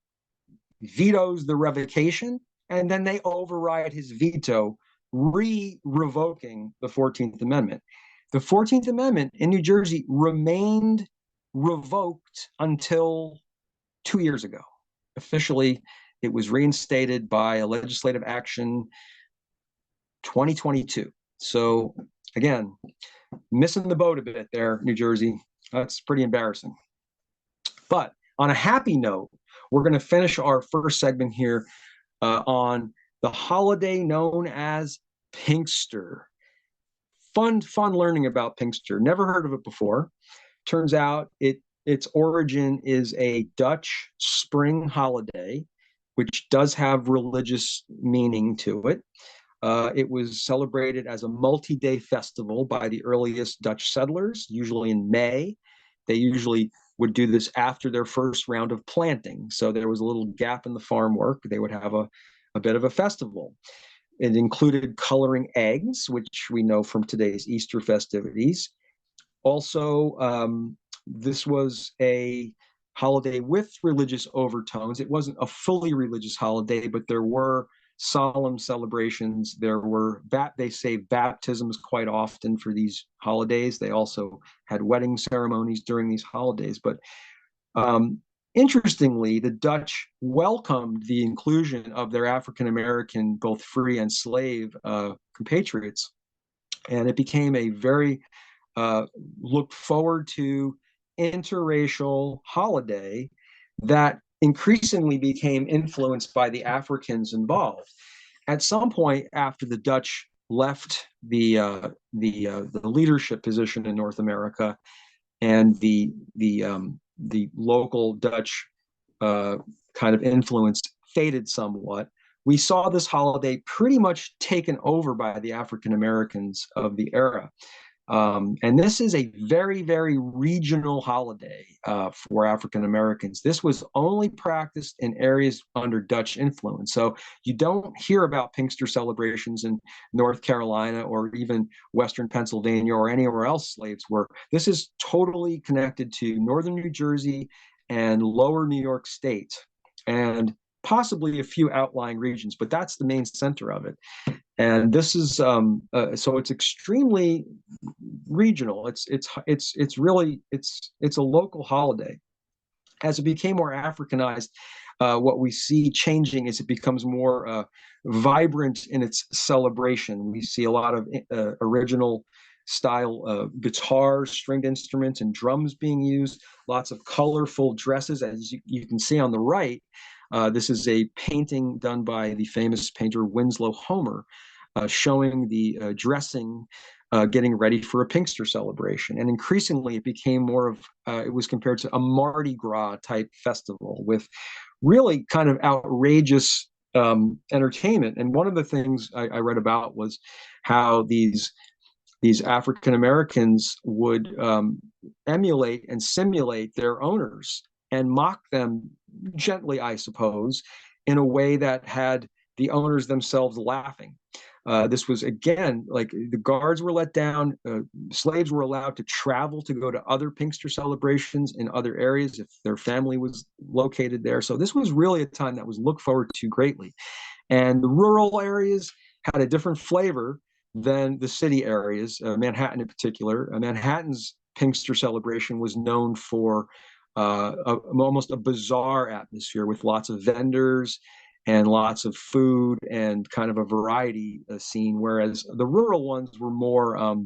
vetoes the revocation, and then they override his veto, revoking the 14th Amendment. The 14th Amendment in New Jersey remained revoked until 2 years ago. Officially, it was reinstated by a legislative action 2022. So again, missing the boat a bit there, New Jersey. That's pretty embarrassing. But on a happy note, we're going to finish our first segment here on the holiday known as Pinkster. Fun learning about Pinkster. Never heard of it before. Turns out its origin is a Dutch spring holiday, which does have religious meaning to it. It was celebrated as a multi-day festival by the earliest Dutch settlers, usually in May. They usually would do this after their first round of planting. So there was a little gap in the farm work. They would have a bit of a festival. It included coloring eggs, which we know from today's Easter festivities. Also, this was a holiday with religious overtones. It wasn't a fully religious holiday, but there were solemn celebrations. There were, they say, baptisms quite often for these holidays. They also had wedding ceremonies during these holidays. But interestingly, the Dutch welcomed the inclusion of their African-American, both free and slave compatriots. And it became a very looked forward to interracial holiday that increasingly became influenced by the Africans involved. At some point after the Dutch left the leadership position in North America, and the local Dutch kind of influence faded somewhat, we saw this holiday pretty much taken over by the African Americans of the era. And this is a very, very regional holiday for African Americans. This was only practiced in areas under Dutch influence. So you don't hear about Pinkster celebrations in North Carolina or even Western Pennsylvania or anywhere else slaves were. This is totally connected to Northern New Jersey and Lower New York State, and possibly a few outlying regions, but that's the main center of it. And this is so it's extremely regional. It's really a local holiday. As it became more Africanized, what we see changing is it becomes more vibrant in its celebration. We see a lot of original style guitars, stringed instruments, and drums being used. Lots of colorful dresses, as you can see on the right. This is a painting done by the famous painter Winslow Homer, showing the dressing, getting ready for a Pinkster celebration. And increasingly, it became more of, it was compared to a Mardi Gras type festival with really kind of outrageous entertainment. And one of the things I read about was how these African Americans would emulate and simulate their owners and mock them gently, I suppose, in a way that had the owners themselves laughing. This was, again, like the guards were let down. Slaves were allowed to travel to go to other Pinkster celebrations in other areas if their family was located there. So this was really a time that was looked forward to greatly. And the rural areas had a different flavor than the city areas, Manhattan in particular. Manhattan's Pinkster celebration was known for almost a bizarre atmosphere with lots of vendors and lots of food and kind of a variety scene, whereas the rural ones were more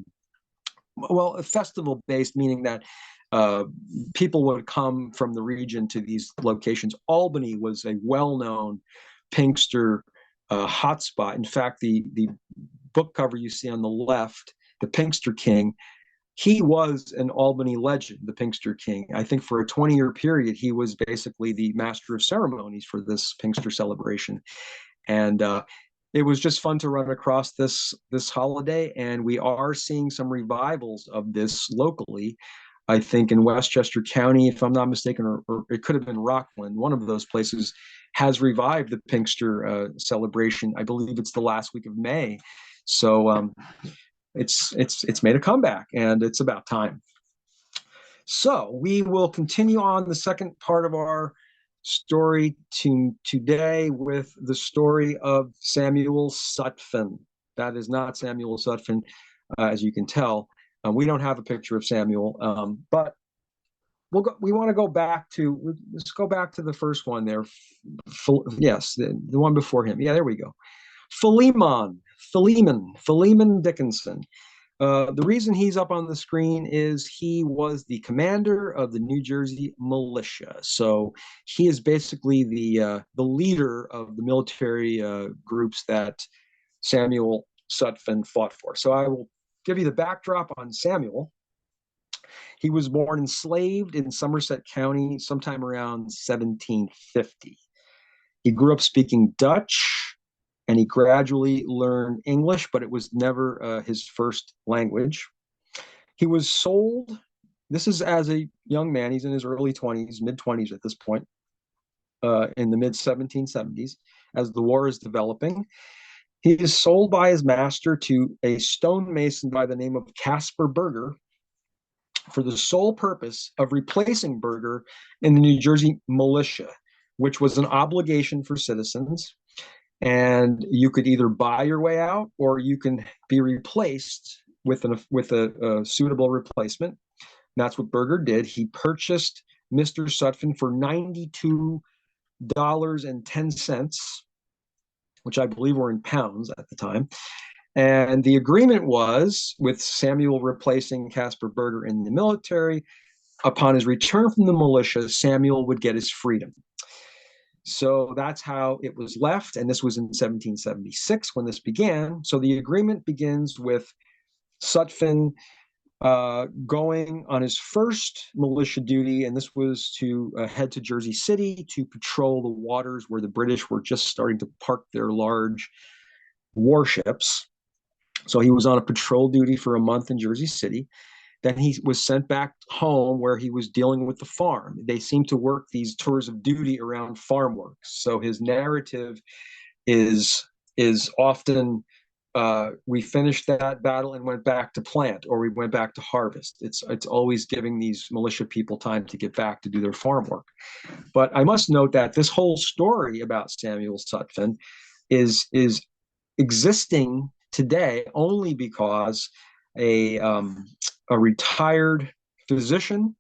well, festival based, meaning that uh, people would come from the region to these locations. Albany was a well-known Pinkster hotspot. In fact, the book cover you see on the left, the Pinkster King, he was an Albany legend, the Pinkster King. I think for a 20-year period, he was basically the master of ceremonies for this Pinkster celebration. And it was just fun to run across this holiday, and we are seeing some revivals of this locally. I think in Westchester County, if I'm not mistaken, or it could have been Rockland, one of those places has revived the Pinkster celebration. I believe it's the last week of May, so it's made a comeback, and it's about time. So we will continue on the second part of our story today with the story of Samuel Sutphin. That is not Samuel Sutphin, as you can tell. We don't have a picture of Samuel, but we want to go back to, let's go back to the first one there. Yes, the one before him. Yeah, there we go. Philemon Dickinson. The reason he's up on the screen is he was the commander of the New Jersey militia. So he is basically the leader of the military groups that Samuel Sutphin fought for. So I will give you the backdrop on Samuel. He was born enslaved in Somerset County sometime around 1750. He grew up speaking Dutch, and he gradually learned English, but it was never his first language. He was sold, this is as a young man, he's in his early 20s, mid 20s at this point, in the mid 1770s, as the war is developing. He is sold by his master to a stonemason by the name of Caspar Berger for the sole purpose of replacing Berger in the New Jersey militia, which was an obligation for citizens. And you could either buy your way out, or you can be replaced with a suitable replacement. And that's what Berger did. He purchased Mr. Sutphin for $92.10, which I believe were in pounds at the time. And the agreement was, with Samuel replacing Caspar Berger in the military, upon his return from the militia, Samuel would get his freedom. So that's how it was left. And this was in 1776 when this began. So the agreement begins with Sutphin going on his first militia duty, and this was to head to Jersey City to patrol the waters where the British were just starting to park their large warships. So he was on a patrol duty for a month in Jersey City. Then he was sent back home where he was dealing with the farm. They seem to work these tours of duty around farm work. So his narrative is often we finished that battle and went back to plant, or we went back to harvest. It's always giving these militia people time to get back to do their farm work. But I must note that this whole story about Samuel Sutphin is existing today only because a retired physician,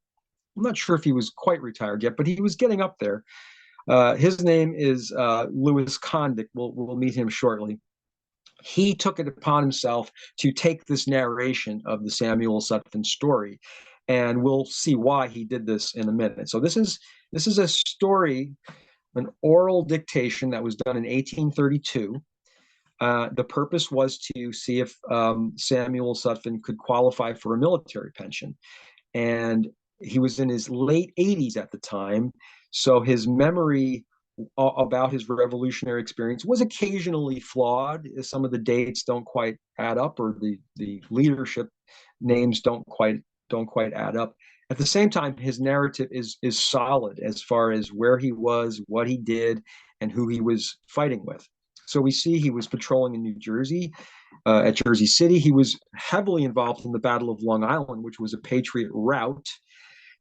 I'm not sure if he was quite retired yet, but he was getting up there. His name is Louis Condick. We'll meet him shortly. He took it upon himself to take this narration of the Samuel Sutphin story, and we'll see why he did this in a minute. So this is a story, an oral dictation that was done in 1832. The purpose was to see if Samuel Sutphin could qualify for a military pension. And he was in his late 80s at the time, so his memory about his revolutionary experience was occasionally flawed. Some of the dates don't quite add up, or the leadership names don't quite add up. At the same time, his narrative is solid as far as where he was, what he did, and who he was fighting with. So we see he was patrolling in New Jersey, at Jersey City. He was heavily involved in the Battle of Long Island, which was a Patriot rout.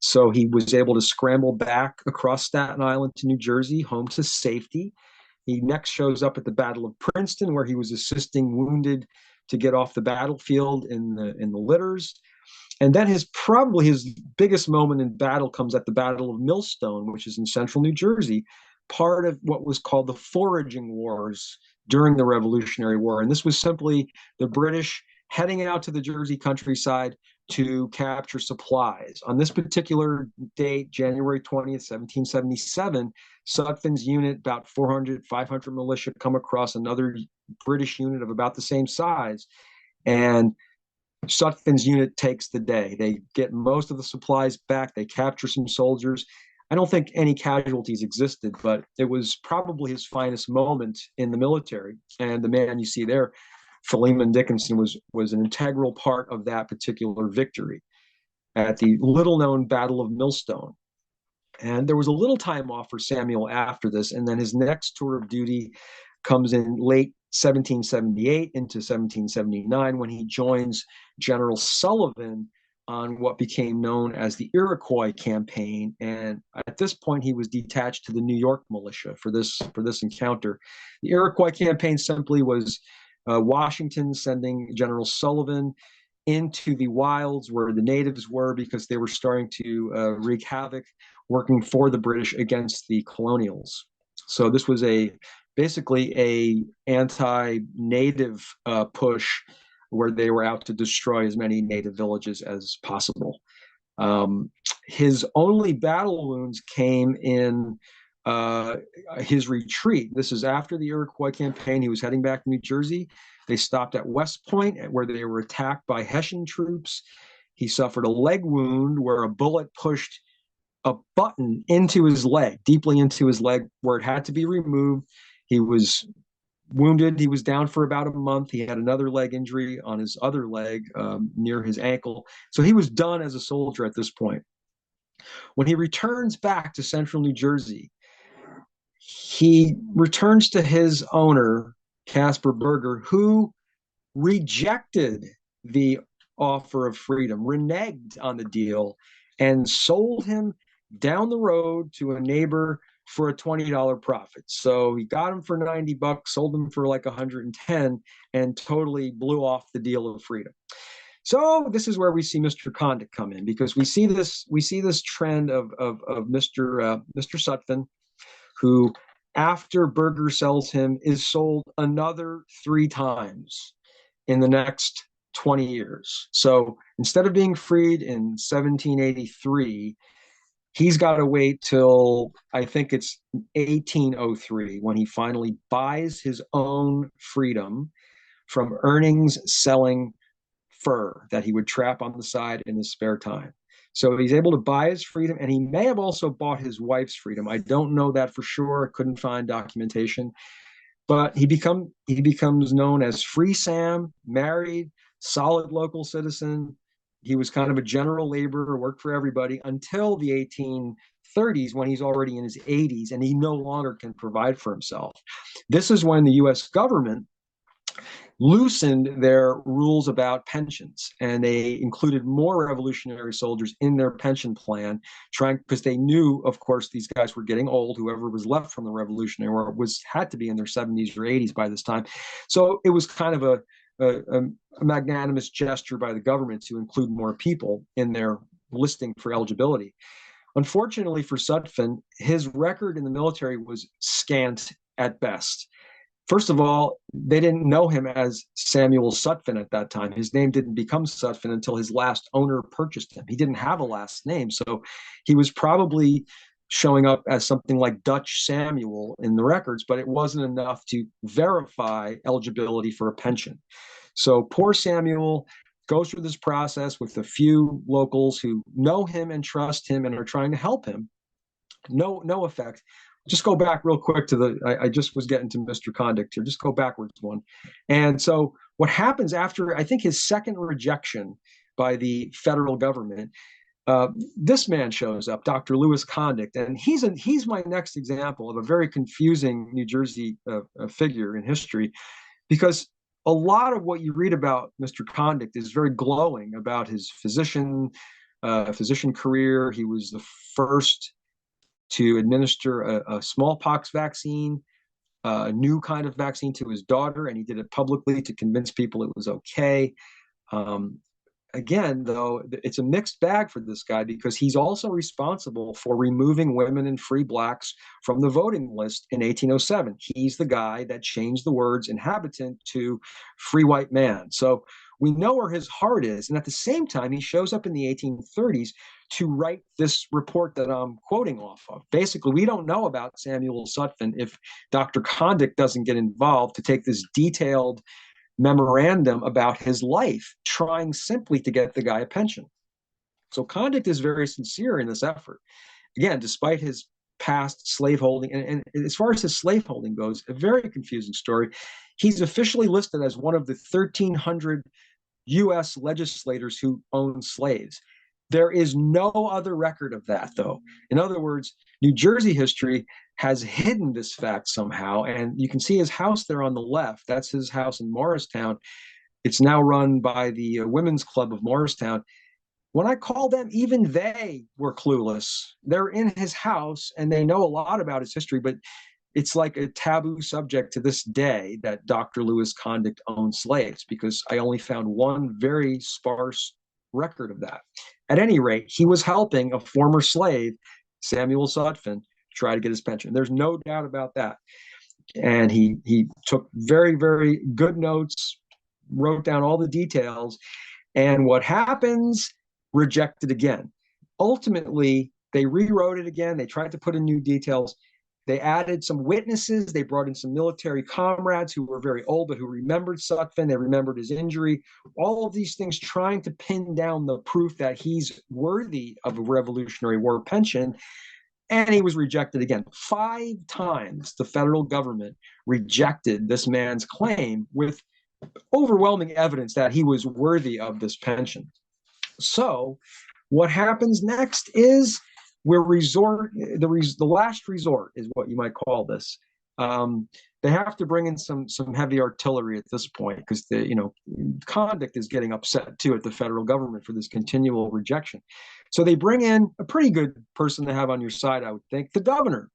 So he was able to scramble back across Staten Island to New Jersey, home to safety. He next shows up at the Battle of Princeton, where he was assisting wounded to get off the battlefield in the litters. And then probably his biggest moment in battle comes at the Battle of Millstone, which is in central New Jersey, part of what was called the foraging wars during the Revolutionary War. And this was simply the British heading out to the Jersey countryside to capture supplies. On this particular date, January 20th, 1777, Sutphen's unit, about 400, 500 militia, come across another British unit of about the same size. And Sutphen's unit takes the day. They get most of the supplies back. They capture some soldiers. I don't think any casualties existed, but it was probably his finest moment in the military. And the man you see there, Philemon Dickinson, was an integral part of that particular victory at the little-known Battle of Millstone. And there was a little time off for Samuel after this, and then his next tour of duty comes in late 1778 into 1779 when he joins General Sullivan on what became known as the Iroquois campaign. And at this point, he was detached to the New York militia for this encounter. The Iroquois campaign simply was Washington sending General Sullivan into the wilds where the natives were because they were starting to wreak havoc, working for the British against the colonials. So this was basically a anti-native push where they were out to destroy as many native villages as possible. His only battle wounds came in his retreat. This is after the Iroquois campaign. He was heading back to New Jersey. They stopped at West Point, where they were attacked by Hessian troops. He suffered a leg wound where a bullet pushed a button into his leg, deeply into his leg, where it had to be removed. He was wounded. He was down for about a month. He had another leg injury on his other leg near his ankle. So he was done as a soldier at this point. When he returns back to central New Jersey, he returns to his owner, Caspar Berger, who rejected the offer of freedom, reneged on the deal, and sold him down the road to a neighbor for a $20 profit. So he got him for $90, sold him for like 110, and totally blew off the deal of freedom. So this is where we see Mr. Condict come in, because we see this trend of Mr. Sutphen, who, after Berger sells him, is sold another 3 times in the next 20 years. So instead of being freed in 1783, he's got to wait till, I think it's 1803, when he finally buys his own freedom from earnings selling fur that he would trap on the side in his spare time. So he's able to buy his freedom, and he may have also bought his wife's freedom. I don't know that for sure. Couldn't find documentation. But he becomes known as Free Sam, married, solid local citizen. He was kind of a general laborer, worked for everybody until the 1830s, when he's already in his 80s and he no longer can provide for himself. This is when the U.S. government loosened their rules about pensions, and they included more revolutionary soldiers in their pension plan, because they knew, of course, these guys were getting old. Whoever was left from the Revolutionary War had to be in their 70s or 80s by this time. So it was kind of a magnanimous gesture by the government to include more people in their listing for eligibility. Unfortunately for Sutphen, his record in the military was scant at best. First of all, they didn't know him as Samuel Sutphen at that time. His name didn't become Sutphen until his last owner purchased him. He didn't have a last name, so he was probably showing up as something like Dutch Samuel in the records, but it wasn't enough to verify eligibility for a pension. So poor Samuel goes through this process with a few locals who know him and trust him and are trying to help him. No effect. Just go back real quick to I just was getting to Mr. Condict here. Just go backwards one. And so what happens after, I think, his second rejection by the federal government, this man shows up, Dr. Lewis Condict, and he's my next example of a very confusing New Jersey figure in history, because a lot of what you read about Mr. Condict is very glowing about his physician career. He was the first to administer a smallpox vaccine, a new kind of vaccine, to his daughter, and he did it publicly to convince people it was okay. again, though, it's a mixed bag for this guy because he's also responsible for removing women and free blacks from the voting list in 1807. He's the guy that changed the words inhabitant to free white man. So we know where his heart is. And at the same time, he shows up in the 1830s to write this report that I'm quoting off of. Basically, we don't know about Samuel Sutphin if Dr. Condict doesn't get involved to take this detailed memorandum about his life, trying simply to get the guy a pension. So Condict is very sincere in this effort. Again, despite his past slaveholding, and as far as his slaveholding goes, a very confusing story. He's officially listed as one of the 1,300 U.S. legislators who own slaves. There is no other record of that, though. In other words, New Jersey history has hidden this fact somehow. And you can see his house there on the left. That's his house in Morristown. It's now run by the Women's Club of Morristown. When I call them, even they were clueless. They're in his house and they know a lot about his history, but it's like a taboo subject to this day that Dr. Lewis Condict owned slaves, because I only found one very sparse record of that. At any rate, he was helping a former slave, Samuel Sutphin, try to get his pension. There's no doubt about that. And he took very, very good notes, wrote down all the details. And what happens? Rejected again. Ultimately, they rewrote it again. They tried to put in new details. They added some witnesses. They brought in some military comrades who were very old, but who remembered Sutphin. They remembered his injury. All of these things trying to pin down the proof that he's worthy of a Revolutionary War pension. And he was rejected again. 5 times the federal government rejected this man's claim with overwhelming evidence that he was worthy of this pension. So what happens next is the last resort is what you might call this. They have to bring in some heavy artillery at this point, because Condict is getting upset too at the federal government for this continual rejection. So they bring in a pretty good person to have on your side, I would think, the governor.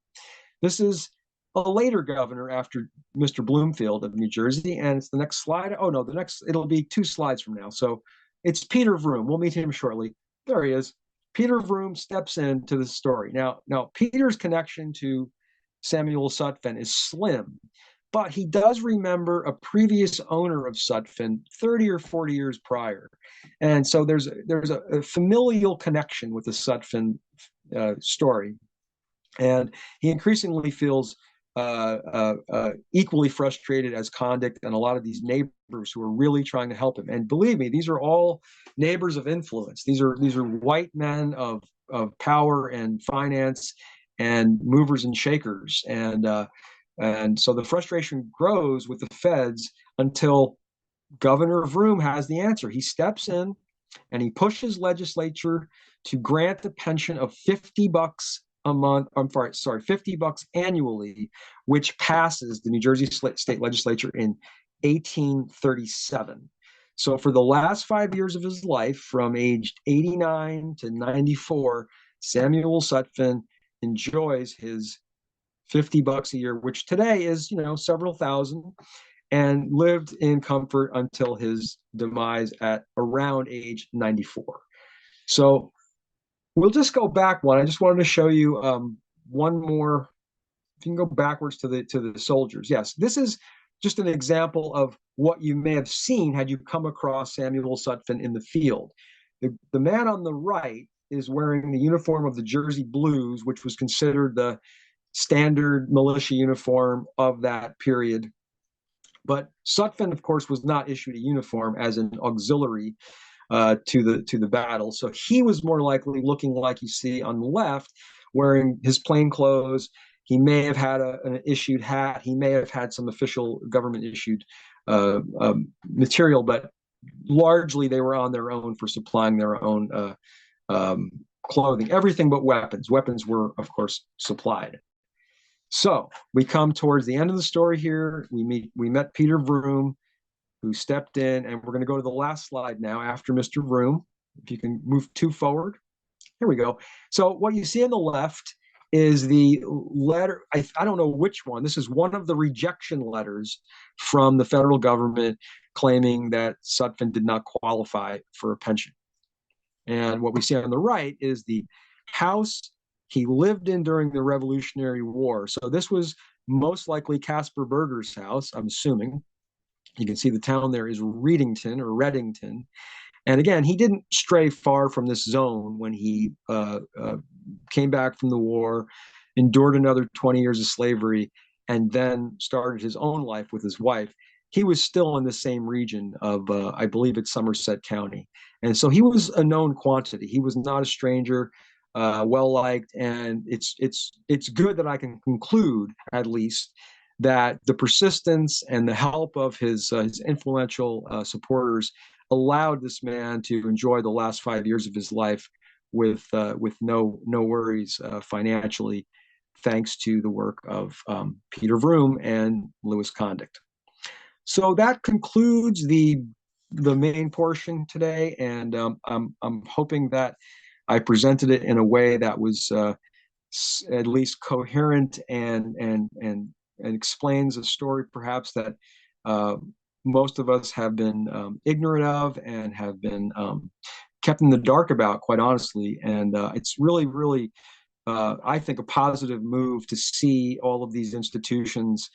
This is a later governor after Mr. Bloomfield of New Jersey, and it's the next slide. Oh no, it'll be 2 slides from now. So it's Peter Vroom. We'll meet him shortly. There he is. Peter Vroom steps into the story. Now Peter's connection to Samuel Sutphin is slim, but he does remember a previous owner of Sutphin 30 or 40 years prior. And so there's a familial connection with the Sutphin story. And he increasingly feels equally frustrated as Condict and a lot of these neighbors who are really trying to help him. And believe me, these are all neighbors of influence. These are white men of power and finance and movers and shakers. And so the frustration grows with the feds until Governor Vroom has the answer. He steps in and he pushes legislature to grant a pension of $50 a month. $50 annually, which passes the New Jersey state legislature in 1837. So for the last 5 years of his life, from age 89 to 94, Samuel Sutphin enjoys his $50 a year, which today is, several thousand, and lived in comfort until his demise at around age 94. So we'll just go back one. I just wanted to show you one more. If you can go backwards to the soldiers. Yes, this is just an example of what you may have seen had you come across Samuel Sutphin in the field. The man on the right is wearing the uniform of the Jersey Blues, which was considered the standard militia uniform of that period. But Sutphin, of course, was not issued a uniform as an auxiliary to the battle. So he was more likely looking like you see on the left, wearing his plain clothes. He may have had an issued hat. He may have had some official government issued material, but largely they were on their own for supplying their own clothing. Everything but weapons. Weapons were, of course, supplied. So we come towards the end of the story here. We met Peter Vroom, who stepped in, and we're going to go to the last slide now after Mr. Vroom. If you can move 2 forward. Here we go. So what you see on the left is the letter. I don't know which one. This is one of the rejection letters from the federal government claiming that Sutphin did not qualify for a pension. And what we see on the right is the house he lived in during the Revolutionary War. So this was most likely Caspar Berger's house, I'm assuming. You can see the town there is Readington or Reddington. And again, he didn't stray far from this zone when he came back from the war, endured another 20 years of slavery, and then started his own life with his wife. He was still in the same region of, I believe it's Somerset County. And so he was a known quantity. He was not a stranger, well liked. And it's good that I can conclude, at least, that the persistence and the help of his influential supporters allowed this man to enjoy the last 5 years of his life with no worries financially, thanks to the work of Peter Vroom and Louis Condict. So that concludes the main portion today, and I'm hoping that I presented it in a way that was at least coherent and explains a story perhaps that most of us have been ignorant of and have been kept in the dark about, quite honestly. And it's really, really, I think, a positive move to see all of these institutions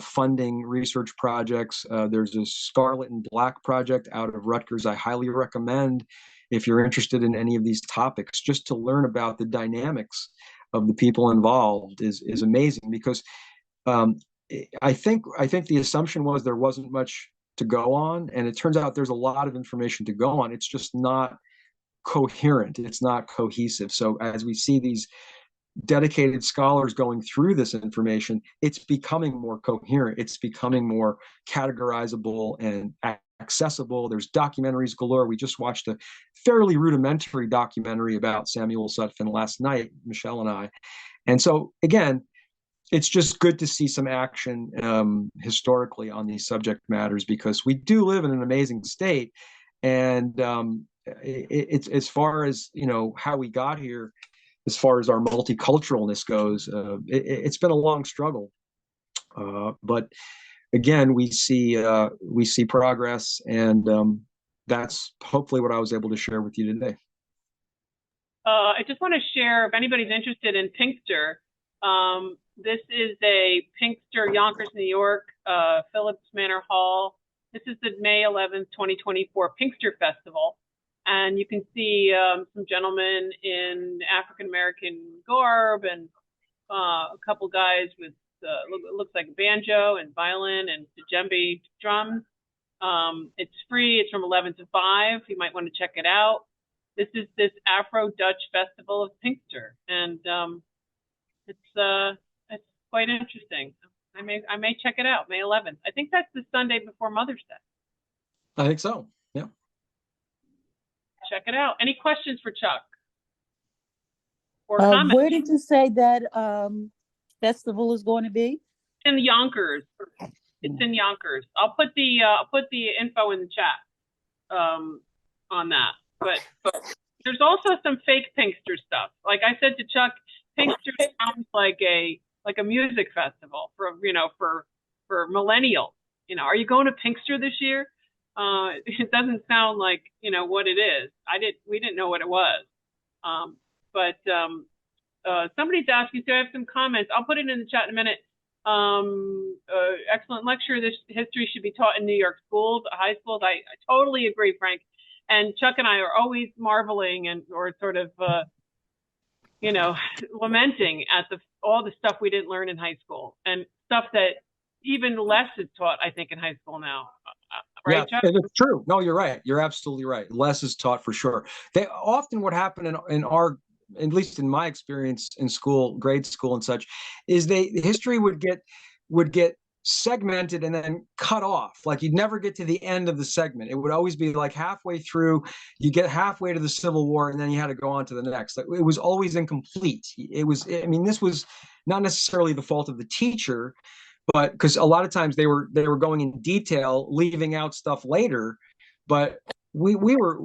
funding research projects. There's a Scarlet and Black project out of Rutgers I highly recommend if you're interested in any of these topics, just to learn about the dynamics of the people involved is amazing, because I think the assumption was there wasn't much to go on, and it turns out there's a lot of information to go on. It's just not coherent. It's not cohesive. So as we see these dedicated scholars going through this information, it's becoming more coherent. It's becoming more categorizable and accessible. There's documentaries galore. We just watched a fairly rudimentary documentary about Samuel Sutphin last night, Michelle and I. And so, again, it's just good to see some action historically on these subject matters, because we do live in an amazing state. And it's, as far as, how we got here, as far as our multiculturalness goes, it's been a long struggle. But again, we see progress, and that's hopefully what I was able to share with you today. I just want to share, if anybody's interested in Pinkster, this is a Pinkster, Yonkers, New York, Phillips Manor Hall. This is the May 11th, 2024 Pinkster Festival. And you can see some gentlemen in African-American garb, and a couple guys with, looks like a banjo and violin and djembe drums. It's free. It's from 11 to 5. You might want to check it out. This is this Afro-Dutch Festival of Pinkster, and it's quite interesting. I may check it out, May 11th. I think that's the Sunday before Mother's Day. I think so. Yeah. Check it out. Any questions for Chuck? Or comments? Where did you say that festival is going to be? In Yonkers. It's in Yonkers. I'll put the info in the chat on that. But there's also some fake Pinkster stuff. Like I said to Chuck, Pinkster sounds like a music festival for millennials. Are you going to Pinkster this year? It doesn't sound like what it is. We didn't know what it was. But somebody's asking, so I have some comments. I'll put it in the chat in a minute. Excellent lecture. This history should be taught in New York schools, high schools. I totally agree, Frank. And Chuck and I are always marveling or sort of, lamenting at all the stuff we didn't learn in high school, and stuff that even less is taught, I think, in high school now. Right, yeah, Chuck? it's true. No, you're right. You're absolutely right. Less is taught for sure. They often, what happened in our, at least in my experience in school, grade school and such, is history would get segmented and then cut off. Like you'd never get to the end of the segment. It would always be like halfway through, you get halfway to the Civil War, and then you had to go on to the next. It was always incomplete. This was not necessarily the fault of the teacher, but because a lot of times they were going in detail, leaving out stuff later. But we were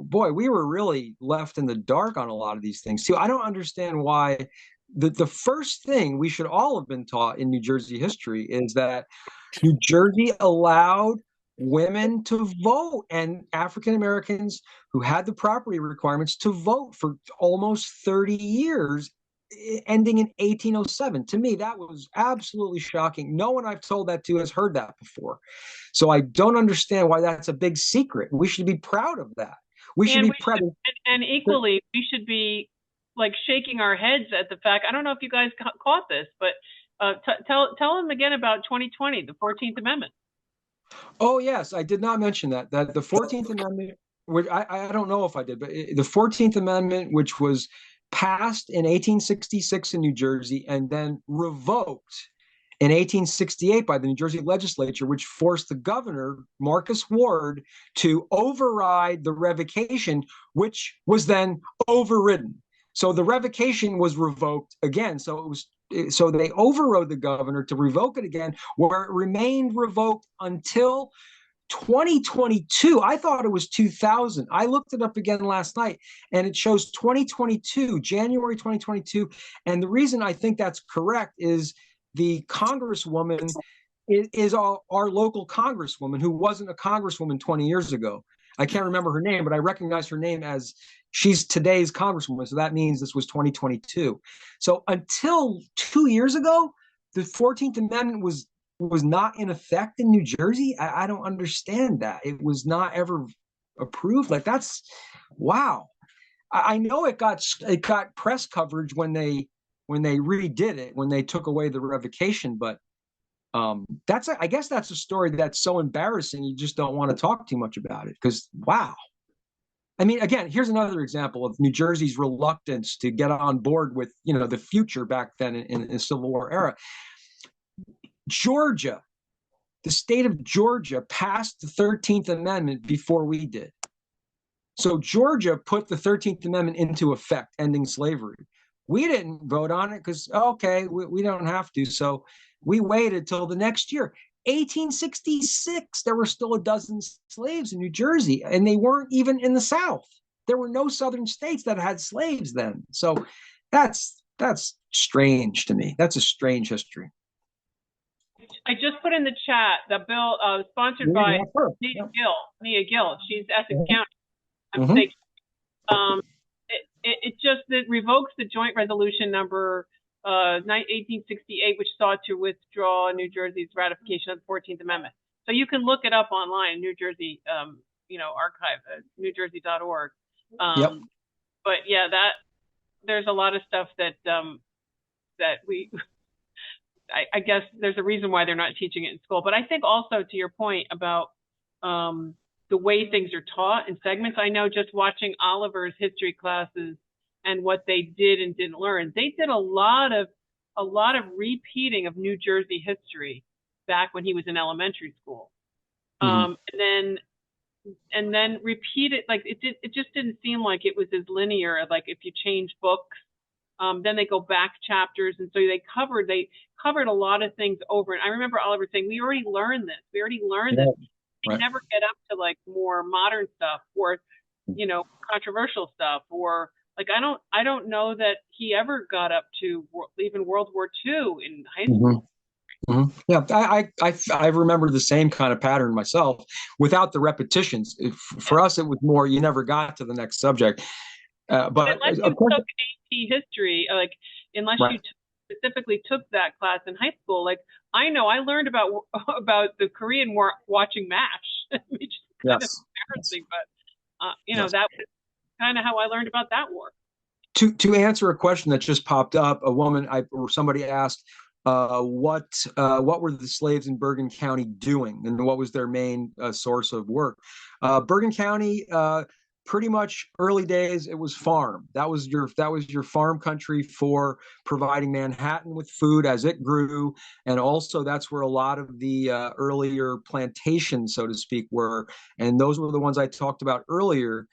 really left in the dark on a lot of these things too. I don't understand why the first thing we should all have been taught in New Jersey history is that New Jersey allowed women to vote, and African Americans who had the property requirements to vote for almost 30 years, ending in 1807. To me, that was absolutely shocking. No one I've told that to has heard that before. So I don't understand why that's a big secret. We should be proud of that. We should be proud. And equally, we should be like shaking our heads at the fact. I don't know if you guys caught this, but tell them again about 2020, the 14th Amendment. Oh yes, I did not mention that the 14th Amendment, which I don't know if I did, but the 14th Amendment, which was passed in 1866 in New Jersey and then revoked in 1868 by the New Jersey legislature, which forced the governor, Marcus Ward, to override the revocation, which was then overridden. So the revocation was revoked again. So they overrode the governor to revoke it again, where it remained revoked until 2022. I thought it was 2000. I looked it up again last night, and it shows 2022, January 2022. And the reason I think that's correct is the congresswoman is our local congresswoman who wasn't a congresswoman 20 years ago. I can't remember her name, but I recognize her name as she's today's congresswoman. So that means this was 2022. So until 2 years ago, the 14th Amendment was not in effect in New Jersey. I don't understand that. It was not ever approved. Like, that's, wow. I know it got press coverage when they redid it, when they took away the revocation, but I guess that's a story that's so embarrassing you just don't want to talk too much about it, because wow. I mean, again, here's another example of New Jersey's reluctance to get on board with, the future back then in the Civil War era. Georgia, the state of Georgia passed the 13th Amendment before we did. So Georgia put the 13th Amendment into effect, ending slavery. We didn't vote on it because, okay, we don't have to. So we waited till the next year. 1866, there were still a dozen slaves in New Jersey, and they weren't even in the South. There were no Southern states that had slaves then. So that's strange to me. That's a strange history. I just put in the chat the bill sponsored by Nia Gill. She's Essex County. I'm thinking. It just revokes the joint resolution number 1868, which sought to withdraw New Jersey's ratification of the 14th Amendment. So you can look it up online, New Jersey, archive, newjersey.org. But yeah, there's a lot of stuff that I guess there's a reason why they're not teaching it in school. But I think also, to your point about the way things are taught in segments, I know just watching Oliver's history classes and what they did and didn't learn, they did a lot of repeating of New Jersey history back when he was in elementary school. And then repeat it. Like it just didn't seem like it was as linear. Like if you change books, then they go back chapters. And so they covered a lot of things over. And I remember Oliver saying, we already learned this. We never get up to like more modern stuff or, controversial stuff, or like, I don't know that he ever got up to even World War II in high school. Yeah, I remember the same kind of pattern myself without the repetitions. For us, it was more, you never got to the next subject. But unless you took AP history, unless you specifically took that class in high school, like I know I learned about the Korean War watching MASH, which is kind of embarrassing, but that was kind of how I learned about that war. To answer a question that just popped up, somebody asked, what were the slaves in Bergen County doing, and what was their main source of work? Bergen County, pretty much early days, it was farm. That was your farm country for providing Manhattan with food as it grew, and also that's where a lot of the earlier plantations, so to speak, were. And those were the ones I talked about earlier,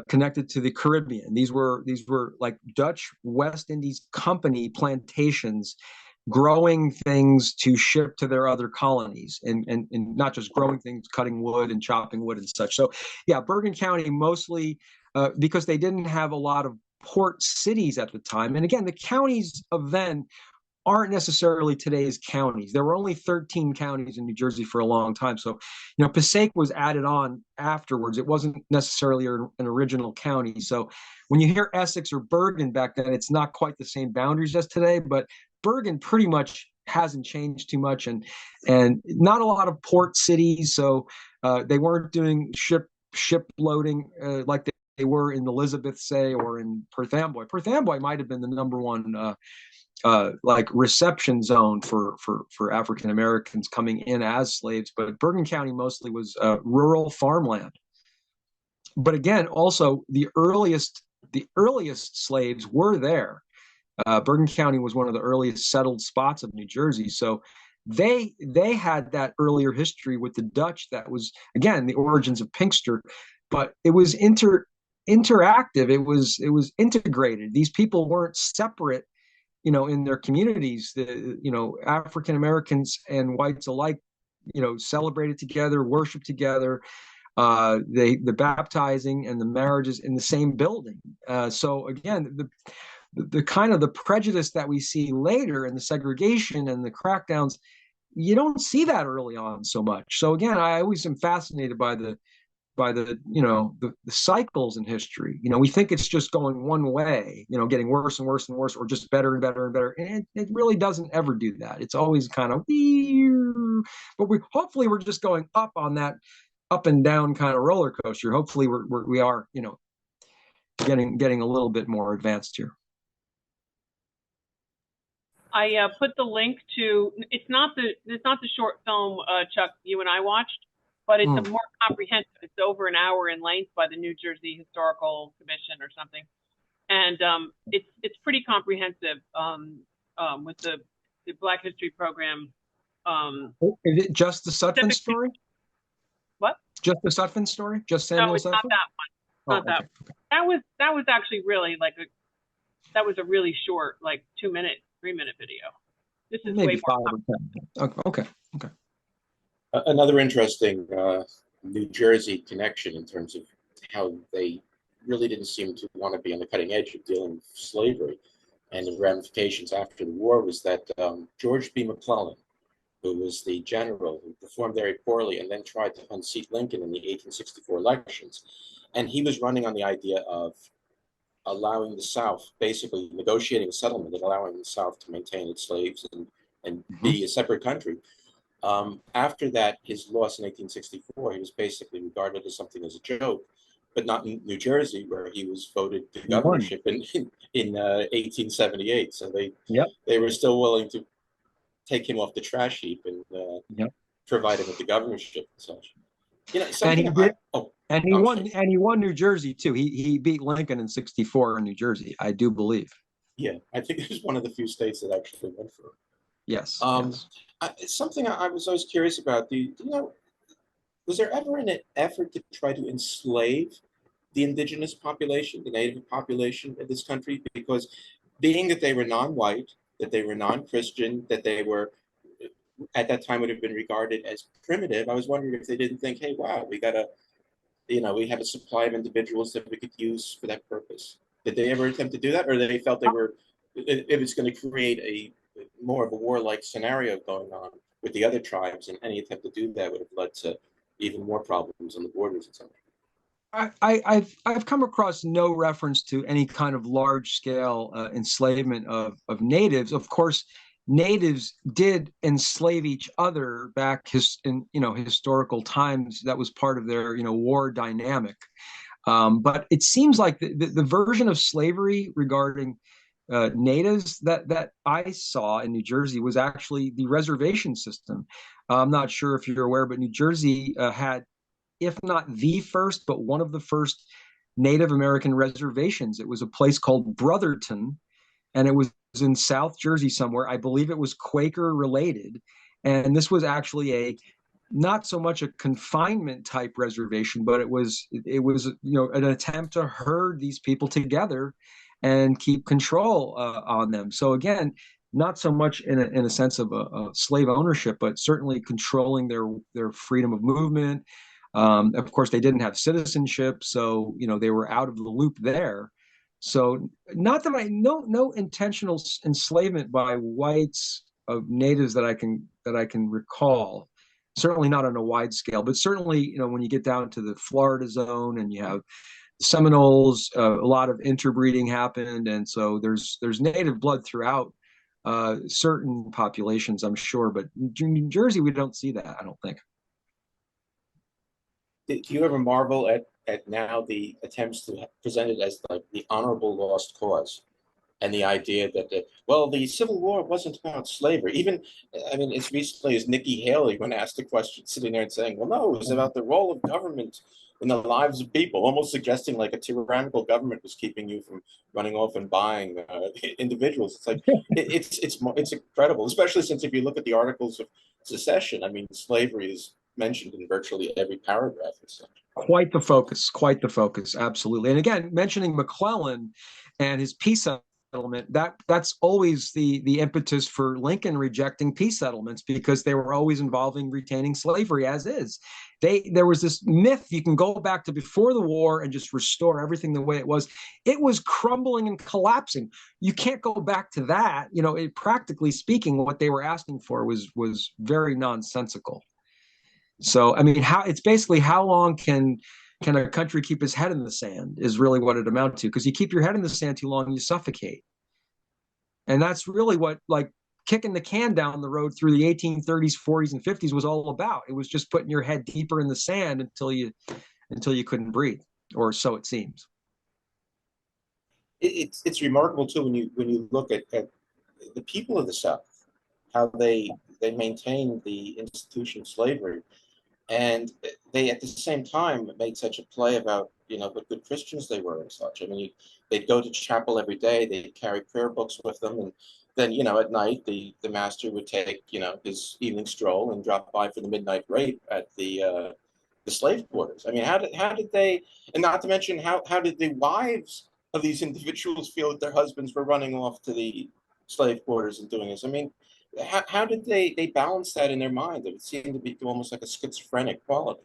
connected to the Caribbean. These were like Dutch West Indies Company plantations, growing things to ship to their other colonies, and not just growing things, cutting wood and chopping wood and such. So yeah, Bergen County mostly, because they didn't have a lot of port cities at the time. And again, the counties of then aren't necessarily today's counties. There were only 13 counties in New Jersey for a long time. So, Passaic was added on afterwards. It wasn't necessarily an original county. So when you hear Essex or Bergen back then, it's not quite the same boundaries as today, but Bergen pretty much hasn't changed too much, and not a lot of port cities. So they weren't doing ship loading like they were in Elizabeth, say, or in Perth Amboy. Perth Amboy might have been the number one like reception zone for African Americans coming in as slaves, but Bergen County mostly was rural farmland. But again, also the earliest slaves were there. Bergen County was one of the earliest settled spots of New Jersey, so they had that earlier history with the Dutch. That was again the origins of Pinkster, but it was interactive. It was integrated. These people weren't separate. In their communities, African Americans and whites alike, celebrated together, worshiped together, the baptizing and the marriages in the same building. So again, the kind of the prejudice that we see later in the segregation and the crackdowns, you don't see that early on so much. So again, I always am fascinated by the cycles in history. We think it's just going one way, getting worse and worse and worse, or just better and better and better. And it really doesn't ever do that. It's always kind of, but hopefully we're just going up on that up and down kind of roller coaster. Hopefully we are, getting a little bit more advanced here. I put the link to, it's not the short film, Chuck, you and I watched, but it's a more comprehensive. It's over an hour in length by the New Jersey Historical Commission or something, and it's pretty comprehensive with the Black History program. Is it just the Sutphin story? What? Just the Sutphin story? Just Samuel No, it's Sutphin? not that one. Not that. Okay. That was actually really that was a really short, like 2-minute, 3-minute video. This is maybe way more 5 or 10. Okay. Another interesting New Jersey connection in terms of how they really didn't seem to want to be on the cutting edge of dealing with slavery and the ramifications after the war was that George B. McClellan, who was the general who performed very poorly and then tried to unseat Lincoln in the 1864 elections, and he was running on the idea of allowing the South, basically negotiating a settlement and allowing the South to maintain its slaves and be a separate country. After that, his loss in 1864, he was basically regarded as something as a joke, but not in New Jersey, where he was voted to governorship in 1878. So they were still willing to take him off the trash heap and provide him with the governorship and such. And he won New Jersey too. He beat Lincoln in 64 in New Jersey, I do believe. Yeah, I think it was one of the few states that actually went for it. Yes. Something I was always curious about. Was there ever an effort to try to enslave the indigenous population, the native population of this country? Because being that they were non-white, that they were non-Christian, that they were at that time would have been regarded as primitive, I was wondering if they didn't think, hey, wow, we have a supply of individuals that we could use for that purpose. Did they ever attempt to do that, or they felt it was going to create more of a warlike scenario going on with the other tribes, and any attempt to do that would have led to even more problems on the borders and so on? I've come across no reference to any kind of large scale enslavement of natives. Of course, natives did enslave each other back in historical times. That was part of their war dynamic. But it seems like the version of slavery regarding natives that I saw in New Jersey was actually the reservation system. I'm not sure if you're aware, but New Jersey had, if not the first, but one of the first Native American reservations. It was a place called Brotherton, and it was in South Jersey somewhere. I believe it was Quaker related. And this was actually not so much a confinement type reservation, but it was an attempt to herd these people together and keep control on them. So again, not so much in a sense of a slave ownership, but certainly controlling their freedom of movement. Of course, they didn't have citizenship, so they were out of the loop there. So not that no intentional enslavement by whites of natives that I can recall. Certainly not on a wide scale, but certainly, when you get down to the Florida zone and you have Seminoles, a lot of interbreeding happened, and so there's native blood throughout certain populations, I'm sure, but in New Jersey we don't see that, I don't think. Do you ever marvel at now the attempts to present it as like the honorable lost cause? And the idea that, well, the Civil War wasn't about slavery. Even, I mean, as recently as Nikki Haley, when asked a question, sitting there and saying, well, no, it was about the role of government in the lives of people, almost suggesting like a tyrannical government was keeping you from running off and buying individuals. It's like, it's incredible, especially since if you look at the Articles of Secession, I mean, slavery is mentioned in virtually every paragraph and such. Quite the focus, absolutely. And again, mentioning McClellan and his peace settlement, that's always the impetus for Lincoln rejecting peace settlements, because they were always involving retaining slavery as is. There was this myth you can go back to before the war and just restore everything the way it was. It was crumbling and collapsing. You can't go back to that. Practically speaking, what they were asking for was very nonsensical. So, I mean, it's basically how long can a country keep its head in the sand is really what it amounts to, because you keep your head in the sand too long, you suffocate. And that's really what, like, kicking the can down the road through the 1830s, 40s, and 50s was all about. It was just putting your head deeper in the sand until you couldn't breathe, or so it seems. It's remarkable too when you look at the people of the South, how they maintained the institution of slavery. And they, at the same time, made such a play about, what good Christians they were and such. I mean, they'd go to chapel every day, they'd carry prayer books with them. And then, at night, the master would take, his evening stroll and drop by for the midnight rape at the slave quarters. I mean, how did they, and not to mention, how did the wives of these individuals feel that their husbands were running off to the slave quarters and doing this? I mean, how did they balance that in their mind? It seemed to be almost like a schizophrenic quality.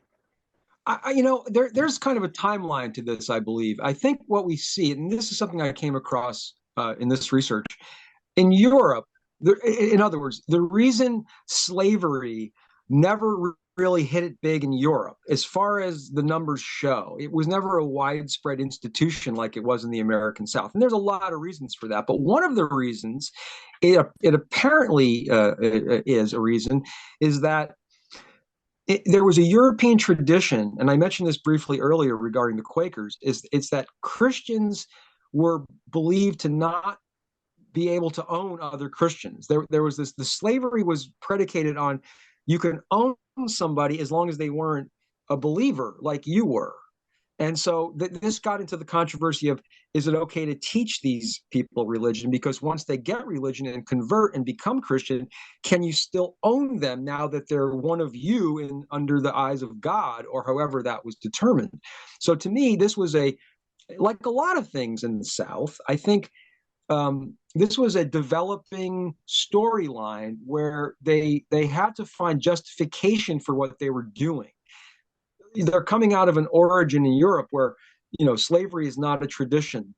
There's kind of a timeline to this, I believe. I think what we see, and this is something I came across in this research, in Europe, in other words, the reason slavery never really hit it big in Europe, as far as the numbers show, it was never a widespread institution like it was in the American South. And there's a lot of reasons for that. But one of the reasons it apparently is a reason is that there was a European tradition, and I mentioned this briefly earlier regarding the Quakers, it's that Christians were believed to not be able to own other Christians. There was the slavery was predicated on you can own somebody as long as they weren't a believer like you were. And so this got into the controversy of, is it okay to teach these people religion? Because once they get religion and convert and become Christian, can you still own them now that they're one of you under the eyes of God, or however that was determined? So to me, this was like a lot of things in the South, I think this was a developing storyline where they had to find justification for what they were doing. They're coming out of an origin in Europe where, slavery is not a tradition,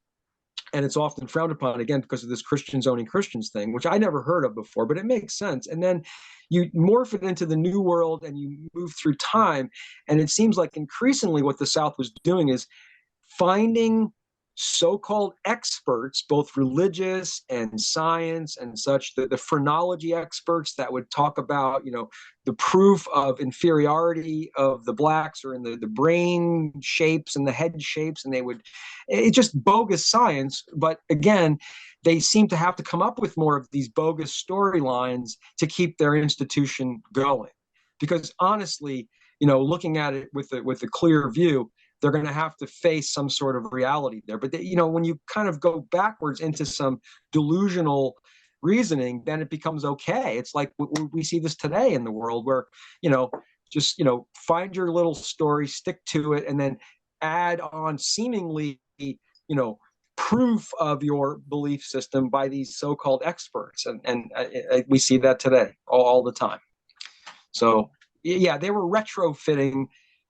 and it's often frowned upon, again, because of this Christians owning Christians thing, which I never heard of before, but it makes sense. And then you morph it into the New World and you move through time, and it seems like increasingly what the South was doing is finding so-called experts, both religious and science and such, the phrenology experts that would talk about, the proof of inferiority of the blacks, or in the brain shapes and the head shapes, and it's just bogus science. But again, they seem to have to come up with more of these bogus storylines to keep their institution going. Because honestly, looking at it with a clear view, they're going to have to face some sort of reality there. But when you kind of go backwards into some delusional reasoning, then it becomes okay. It's like we see this today in the world where, just, find your little story, stick to it, and then add on seemingly, proof of your belief system by these so-called experts. And we see that today all the time. So, yeah, they were retrofitting,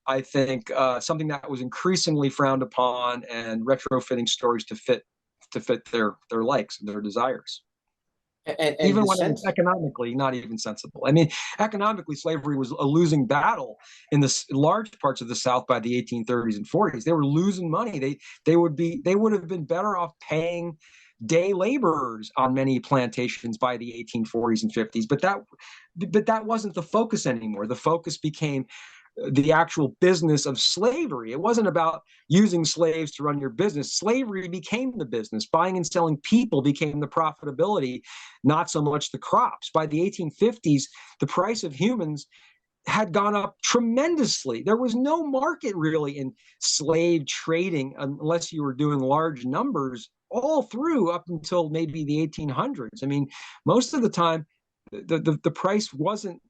I think, something that was increasingly frowned upon, and retrofitting stories to fit to fit their likes and their desires. And Even the when it was sense, economically not even sensible. I mean, economically, slavery was a losing battle in the large parts of the South by the 1830s and 40s. They were losing money. They would have been better off paying day laborers on many plantations by the 1840s and 50s. But that wasn't the focus anymore. The focus became the actual business of slavery. It wasn't about using slaves to run your business. Slavery became the business. Buying and selling people became the profitability, not so much the crops. By the 1850s, the price of humans had gone up tremendously. There was no market really in slave trading unless you were doing large numbers all through up until maybe the 1800s. I mean, most of the time, the price wasn't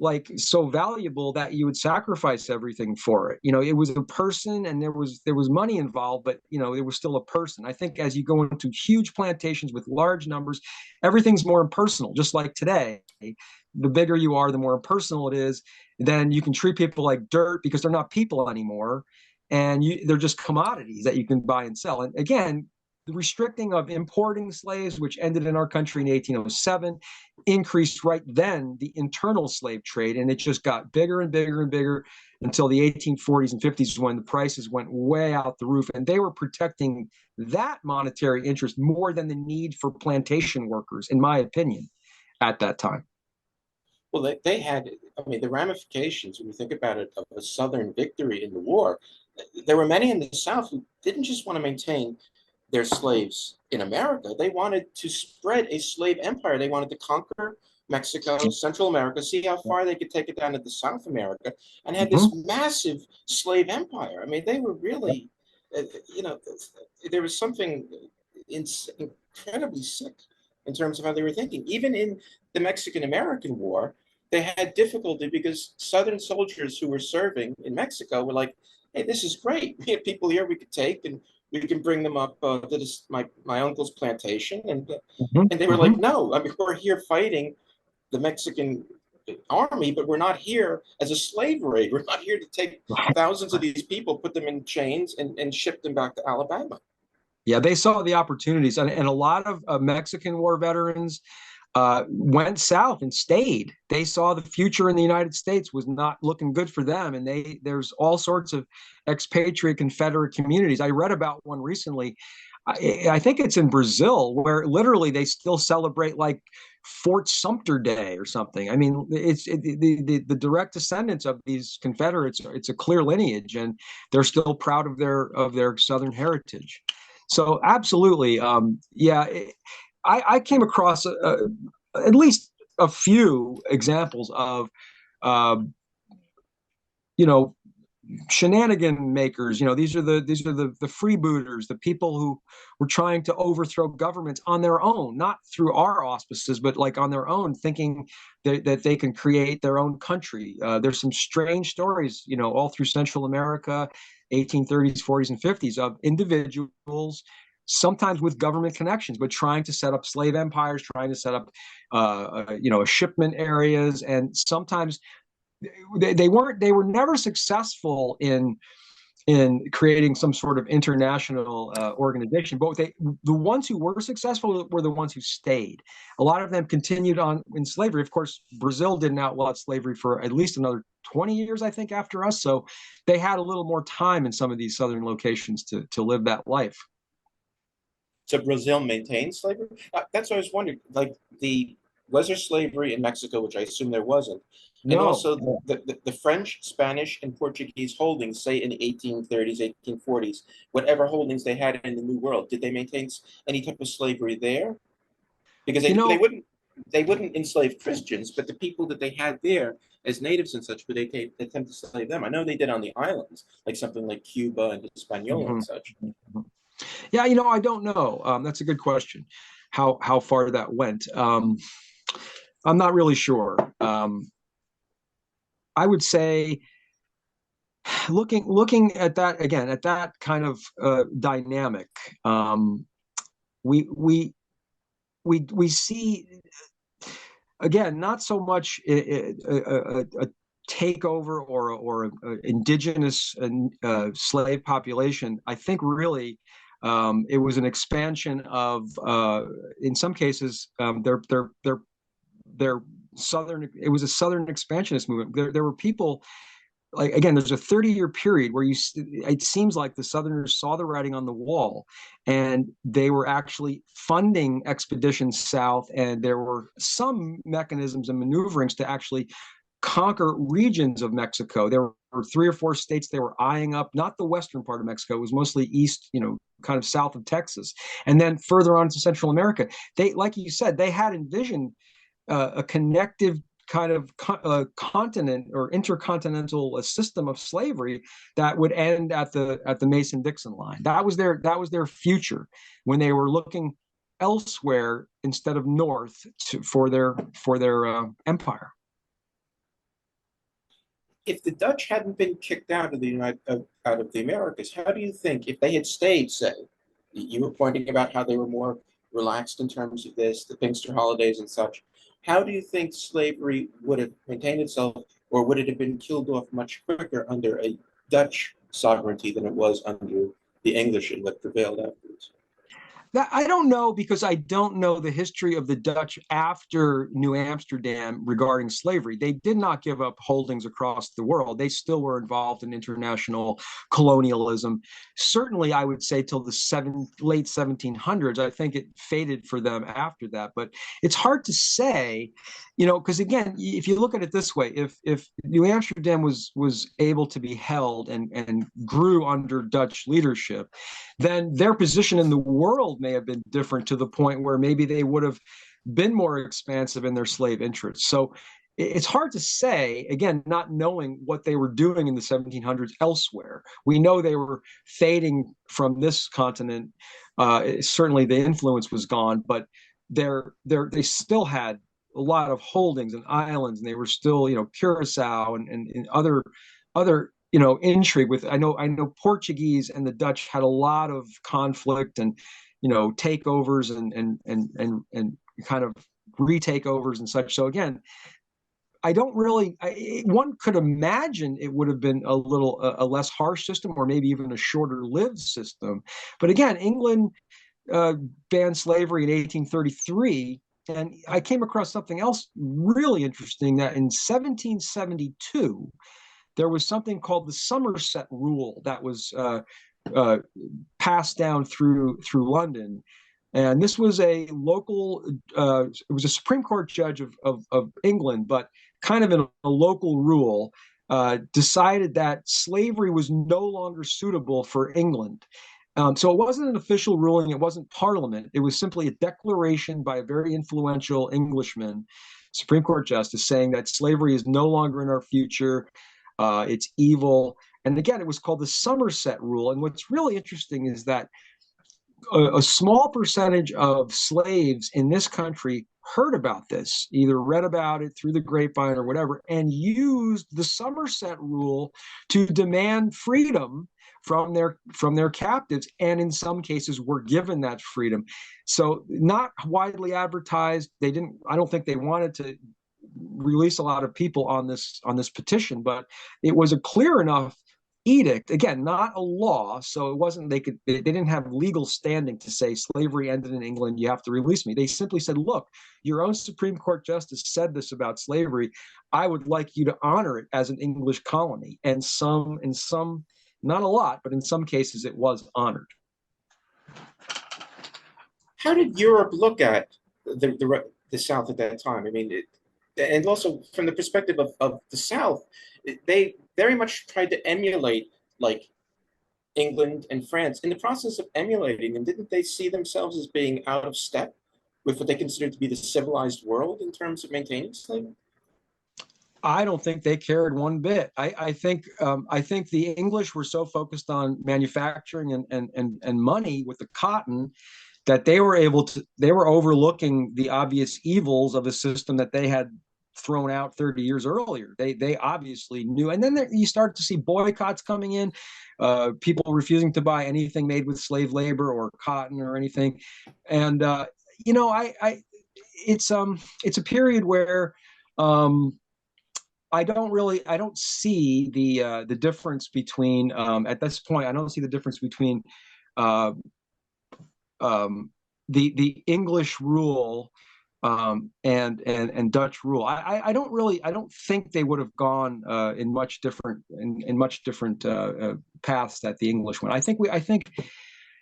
like so valuable that you would sacrifice everything for it. It was a person, and there was money involved, but it was still a person. I think as you go into huge plantations with large numbers, everything's more impersonal. Just like today, the bigger you are, the more impersonal it is. Then you can treat people like dirt because they're not people anymore, and they're just commodities that you can buy and sell. And again, the restricting of importing slaves, which ended in our country in 1807, increased right then the internal slave trade, and it just got bigger and bigger and bigger until the 1840s and 50s when the prices went way out the roof, and they were protecting that monetary interest more than the need for plantation workers, in my opinion, at that time. well, they had, I mean, the ramifications, when you think about it, of a Southern victory in the war, there were many in the South who didn't just want to maintain their slaves in America. They wanted to spread a slave empire. They wanted to conquer Mexico, Central America, see how far they could take it down into South America, and had this massive slave empire. I mean, they were really, you know, there was something incredibly sick in terms of how they were thinking. Even in the Mexican-American War, they had difficulty because Southern soldiers who were serving in Mexico were like, hey, this is great. We have people here we could take, and we can bring them up to this, my uncle's plantation. And they were like, no, I mean, we're here fighting the Mexican army, but we're not here as a slave raid. We're not here to take thousands of these people, put them in chains, and ship them back to Alabama. Yeah, they saw the opportunities, and a lot of Mexican War veterans went south and stayed. They saw the future in the United States was not looking good for them, and there's all sorts of expatriate Confederate communities. I read about one recently. I think it's in Brazil, where literally they still celebrate like Fort Sumter Day or something. I mean, it's the direct descendants of these Confederates. It's a clear lineage, and they're still proud of their Southern heritage. So absolutely, yeah. I came across at least a few examples of, shenanigan makers. These are the freebooters, the people who were trying to overthrow governments on their own, not through our auspices, but like on their own, thinking that they can create their own country. There's some strange stories, all through Central America, 1830s, 40s, and 50s, of individuals, sometimes with government connections, but trying to set up slave empires, trying to set up, shipment areas, and sometimes they were never successful in creating some sort of international organization. But the ones who were successful were the ones who stayed. A lot of them continued on in slavery. Of course, Brazil didn't outlaw slavery for at least another 20 years, I think, after us. So they had a little more time in some of these southern locations to live that life. So Brazil maintained slavery? That's what I was wondering. Like, was there slavery in Mexico, which I assume there wasn't? And No. also the French, Spanish, and Portuguese holdings, say in the 1830s, 1840s, whatever holdings they had in the New World, did they maintain any type of slavery there? Because they wouldn't enslave Christians, but the people that they had there as natives and such, would they attempt to slave them? I know they did on the islands, like something like Cuba and Hispaniola and such. Yeah, I don't know. That's a good question. How far that went. I'm not really sure. I would say, looking at that again, at that kind of dynamic, we see again not so much a takeover or indigenous slave population. I think really It was an expansion of, in some cases, their southern. It was a southern expansionist movement. There were people. Like again, there's a 30-year period where it seems like the Southerners saw the writing on the wall, and they were actually funding expeditions south, and there were some mechanisms and maneuverings to actually conquer regions of Mexico. There were 3 or 4 states they were eyeing up, not the western part of Mexico. It was mostly east, kind of south of Texas, and then further on to Central America. They, like you said, they had envisioned a connective kind of continent or intercontinental system of slavery that would end at the Mason-Dixon line. That was their future when they were looking elsewhere instead of north for their empire. If the Dutch hadn't been kicked out of the Americas, how do you think, if they had stayed, say, you were pointing about how they were more relaxed in terms of this, the Pinster holidays and such, how do you think slavery would have maintained itself, or would it have been killed off much quicker under a Dutch sovereignty than it was under the English and what prevailed afterwards? That I don't know, because I don't know the history of the Dutch after New Amsterdam regarding slavery. They did not give up holdings across the world. They still were involved in international colonialism. Certainly, I would say till the late 1700s. I think it faded for them after that. But it's hard to say, because again, if you look at it this way, if New Amsterdam was able to be held and grew under Dutch leadership, then their position in the world may have been different, to the point where maybe they would have been more expansive in their slave interests. So it's hard to say, again, not knowing what they were doing in the 1700s elsewhere. We know they were fading from this continent. Certainly the influence was gone, but they still had a lot of holdings and islands, and they were still, Curacao and other intrigue with. I know Portuguese and the Dutch had a lot of conflict and takeovers and kind of retakeovers and such. So again, I don't really. One could imagine it would have been a less harsh system, or maybe even a shorter-lived system. But again, England banned slavery in 1833, and I came across something else really interesting, that in 1772 there was something called the Somerset Rule that was passed down through London. And this was a local, it was a Supreme Court judge of England, but kind of in a local rule, decided that slavery was no longer suitable for England. So it wasn't an official ruling, it wasn't Parliament, it was simply a declaration by a very influential Englishman, Supreme Court justice, saying that slavery is no longer in our future, it's evil. And again, it was called the Somerset Rule. And what's really interesting is that a small percentage of slaves in this country heard about this, either read about it through the grapevine or whatever, and used the Somerset Rule to demand freedom from their captives, and in some cases were given that freedom. So not widely advertised. I don't think they wanted to release a lot of people on this petition, but it was a clear enough edict, again, not a law, so it wasn't they didn't have legal standing to say slavery ended in England, you have to release me. They simply said, look, your own Supreme Court justice said this about slavery, I would like you to honor it as an English colony. And in some, not a lot, but in some cases it was honored. How did Europe look at the South at that time? I mean, and also from the perspective of the South, they very much tried to emulate like England and France. In the process of emulating them, didn't they see themselves as being out of step with what they considered to be the civilized world in terms of maintaining slavery? I don't think they cared one bit. I think the English were so focused on manufacturing and money with the cotton that they were overlooking the obvious evils of a system that they had thrown out 30 years earlier. They obviously knew. And then you start to see boycotts coming in, people refusing to buy anything made with slave labor or cotton or anything. And it's a period where I don't see the difference between at this point. I don't see the difference between the English rule and Dutch rule. I don't think they would have gone in much different paths that the English went. I think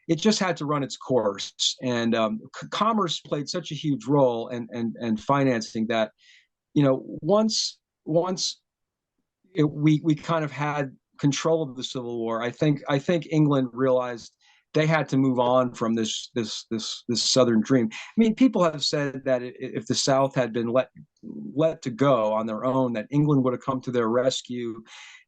it just had to run its course, and commerce played such a huge role, and financing that, once we kind of had control of the Civil War, I think England realized they had to move on from this Southern dream. I mean, people have said that if the South had been let to go on their own, that England would have come to their rescue.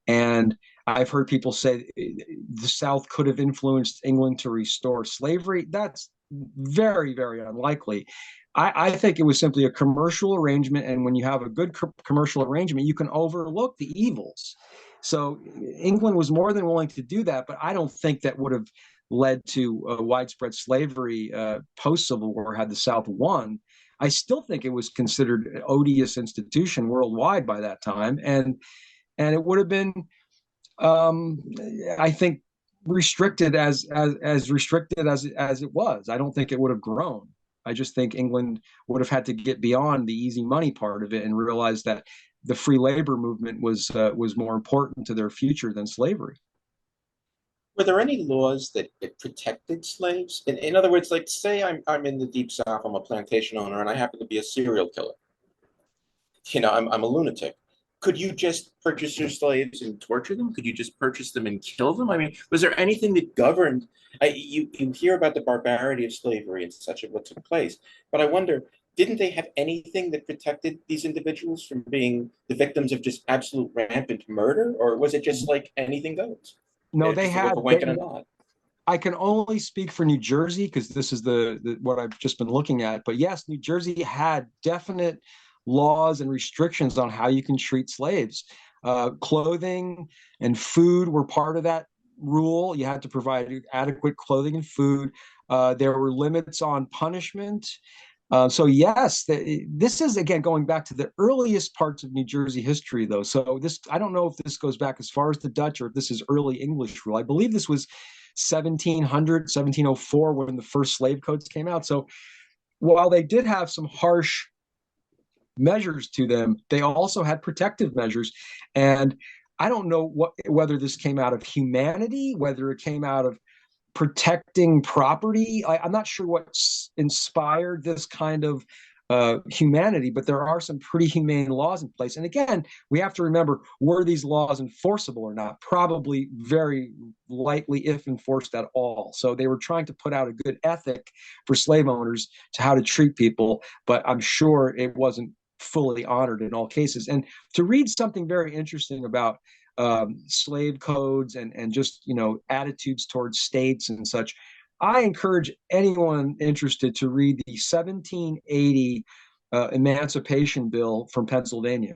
And I've heard people say the South could have influenced England to restore slavery. That's very, very unlikely. I think it was simply a commercial arrangement, and when you have a good commercial arrangement, you can overlook the evils. So England was more than willing to do that, but I don't think that would have led to widespread slavery post-Civil War had the South won. I still think it was considered an odious institution worldwide by that time, and it would have been, I think, restricted as restricted as it was. I don't think it would have grown. I just think England would have had to get beyond the easy money part of it and realize that the free labor movement was more important to their future than slavery. Were there any laws that protected slaves? In other words, like, say I'm in the Deep South, I'm a plantation owner, and I happen to be a serial killer. I'm a lunatic. Could you just purchase your slaves and torture them? Could you just purchase them and kill them? I mean, was there anything that governed? You hear about the barbarity of slavery and such of what took place, but I wonder, didn't they have anything that protected these individuals from being the victims of just absolute rampant murder, or was it just like anything goes? No, they had. I can only speak for New Jersey because this is what I've just been looking at. But yes, New Jersey had definite laws and restrictions on how you can treat slaves. Clothing and food were part of that rule. You had to provide adequate clothing and food. There were limits on punishment. So yes, this is, again, going back to the earliest parts of New Jersey history, though. So I don't know if this goes back as far as the Dutch or if this is early English rule. I believe this was 1700, 1704 when the first slave codes came out. So while they did have some harsh measures to them, they also had protective measures. And I don't know whether this came out of humanity, whether it came out of protecting property. I'm not sure what inspired this kind of humanity, but there are some pretty humane laws in place. And again, we have to remember, were these laws enforceable or not? Probably very lightly, if enforced at all. So they were trying to put out a good ethic for slave owners to how to treat people, but I'm sure it wasn't fully honored in all cases. And to read something very interesting about slave codes and just, attitudes towards states and such, I encourage anyone interested to read the 1780 Emancipation Bill from Pennsylvania.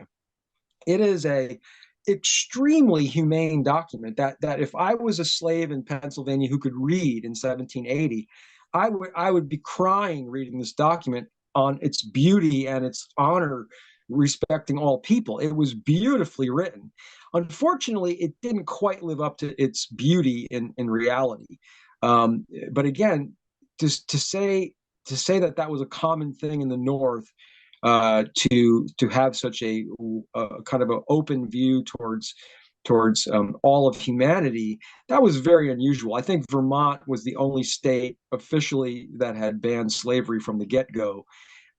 It is a extremely humane document that if I was a slave in Pennsylvania who could read in 1780, I would be crying reading this document on its beauty and its honor, respecting all people. It was beautifully written. Unfortunately, it didn't quite live up to its beauty in reality. But again, to say that was a common thing in the North, to have such a kind of an open view towards all of humanity, that was very unusual. I think Vermont was the only state officially that had banned slavery from the get-go,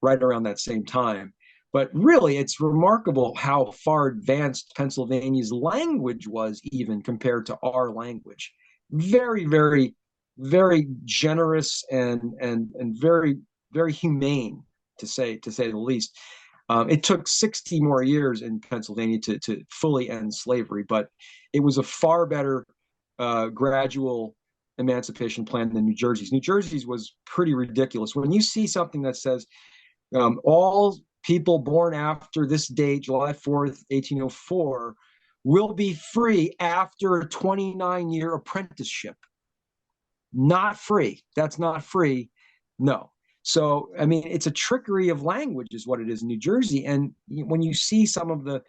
right around that same time. But really, it's remarkable how far advanced Pennsylvania's language was, even compared to our language. Very, very, very generous and very, very humane, to say the least. It took 60 more years in Pennsylvania to fully end slavery, but it was a far better gradual emancipation plan than New Jersey's. New Jersey's was pretty ridiculous. When you see something that says all people born after this date, July 4th, 1804, will be free after a 29-year apprenticeship. Not free. That's not free. No. So, I mean, it's a trickery of language is what it is in New Jersey. And when you see some of the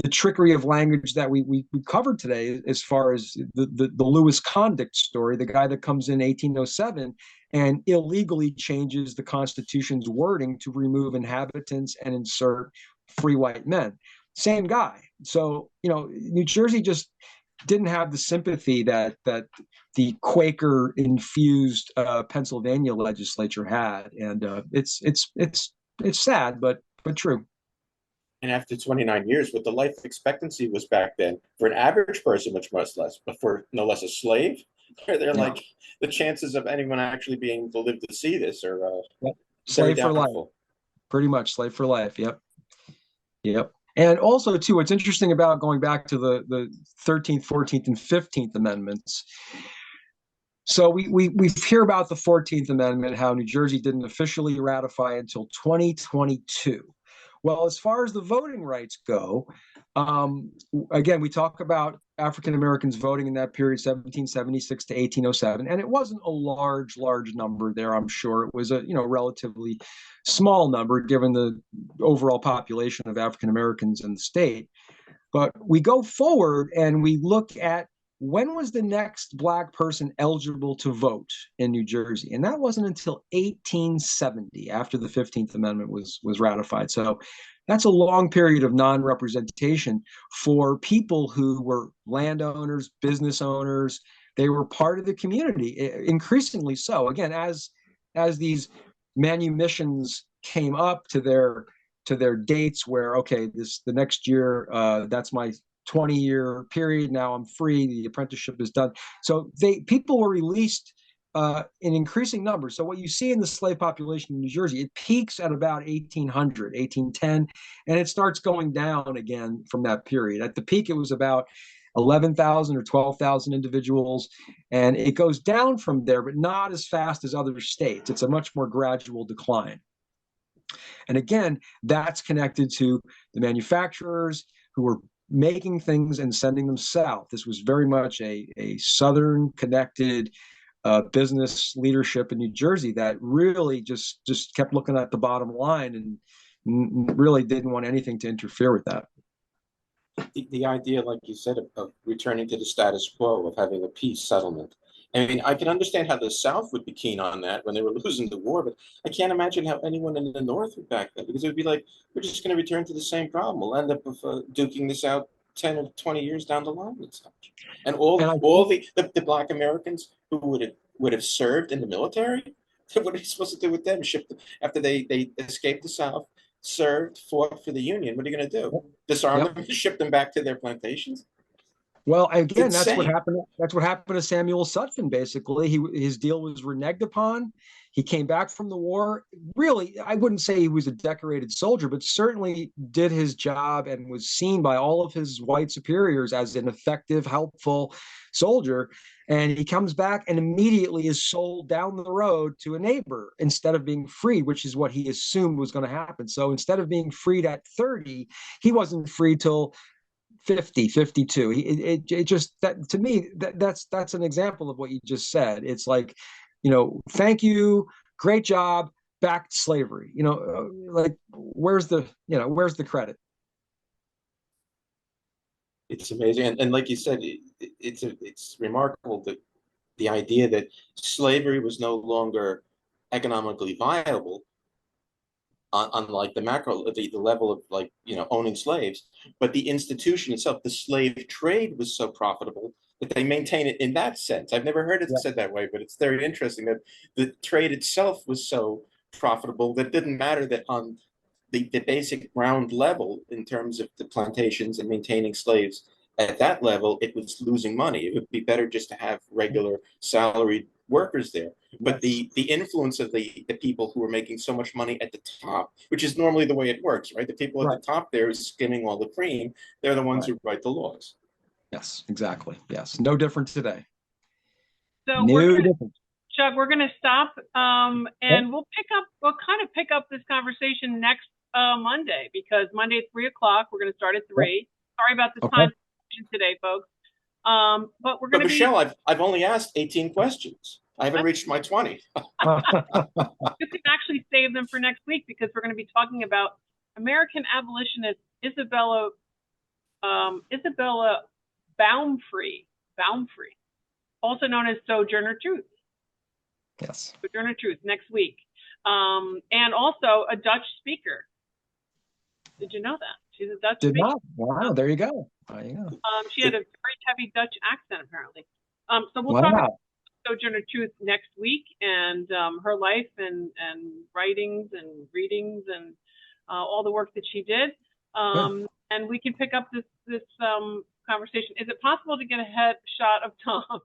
trickery of language that we covered today, as far as the Lewis Condict story, the guy that comes in 1807 and illegally changes the Constitution's wording to remove inhabitants and insert free white men. Same guy. So, New Jersey just didn't have the sympathy that the Quaker infused Pennsylvania legislature had, and it's sad, but true. And after 29 years, what the life expectancy was back then for an average person, much less, but for no less a slave, they're like the chances of anyone actually being able to live to see this are slave for life. Pretty much slave for life. Yep. And also, too, what's interesting about going back to the 13th, 14th, and 15th Amendments. So we hear about the 14th Amendment, how New Jersey didn't officially ratify until 2022. Well, as far as the voting rights go, again, we talk about African Americans voting in that period, 1776 to 1807, and it wasn't a large number there. I'm sure it was a relatively small number given the overall population of African Americans in the state. But we go forward and we look at when was the next Black person eligible to vote in New Jersey? And that wasn't until 1870, after the 15th Amendment was ratified. So that's a long period of non-representation for people who were landowners, business owners. They were part of the community, increasingly so. Again, as these manumissions came up to their dates where, okay, the next year, that's my 20-year period. Now I'm free. The apprenticeship is done. So people were released in increasing numbers. So what you see in the slave population in New Jersey, it peaks at about 1800, 1810, and it starts going down again from that period. At the peak, it was about 11,000 or 12,000 individuals, and it goes down from there, but not as fast as other states. It's a much more gradual decline. And again, that's connected to the manufacturers who were making things and sending them south. This was very much a Southern connected business leadership in New Jersey that really just kept looking at the bottom line and really didn't want anything to interfere with that. The idea, like you said, of returning to the status quo, of having a peace settlement. I mean, I can understand how the South would be keen on that when they were losing the war, but I can't imagine how anyone in the North would back that, because it would be like, we're just going to return to the same problem. We'll end up with, duking this out 10 or 20 years down the line and such. And all the Black Americans who would have served in the military, what are you supposed to do with them? After they escaped the South, served, fought for the Union, what are you going to do? Disarm them, ship them back to their plantations? Well, again, that's what happened. That's what happened to Samuel Sutphin. Basically, his deal was reneged upon. He came back from the war. Really, I wouldn't say he was a decorated soldier, but certainly did his job and was seen by all of his white superiors as an effective, helpful soldier. And he comes back and immediately is sold down the road to a neighbor instead of being freed, which is what he assumed was going to happen. So instead of being freed at 30, he wasn't free till 50, 52. It just, that to me, that's an example of what you just said. It's like, thank you, great job, back to slavery. Like where's the credit? It's amazing, and like you said, it's remarkable that the idea that slavery was no longer economically viable on like the macro, the level of like, owning slaves, but the institution itself, the slave trade, was so profitable that they maintain it in that sense. I've never heard it said that way, but it's very interesting that the trade itself was so profitable that it didn't matter that on the basic ground level, in terms of the plantations and maintaining slaves at that level, it was losing money. It would be better just to have regular salaried workers there. But the influence of the people who are making so much money at the top, which is normally the way it works, right? The people at the top there is skimming all the cream. They're the ones who write the laws. Yes, exactly. Yes, no different today. So Chuck, we're going to stop, and we'll kind of pick up this conversation next Monday, because Monday at 3:00, we're going to start at 3. Sorry about the time today, folks. But we're going to Michelle, I've only asked 18 questions. I haven't reached my 20. You can actually save them for next week, because we're going to be talking about American abolitionist Isabella Baumfree, also known as Sojourner Truth. Yes. Sojourner Truth next week. And also a Dutch speaker. Did you know that? She's a Dutch Did speaker. not. Wow, there you go. There you go. She had a very heavy Dutch accent, apparently. So we'll talk Wow. about Sojourner Truth next week and her life and writings and readings and all the work that she did. And we can pick up this conversation. Is it possible to get a head shot of Tom?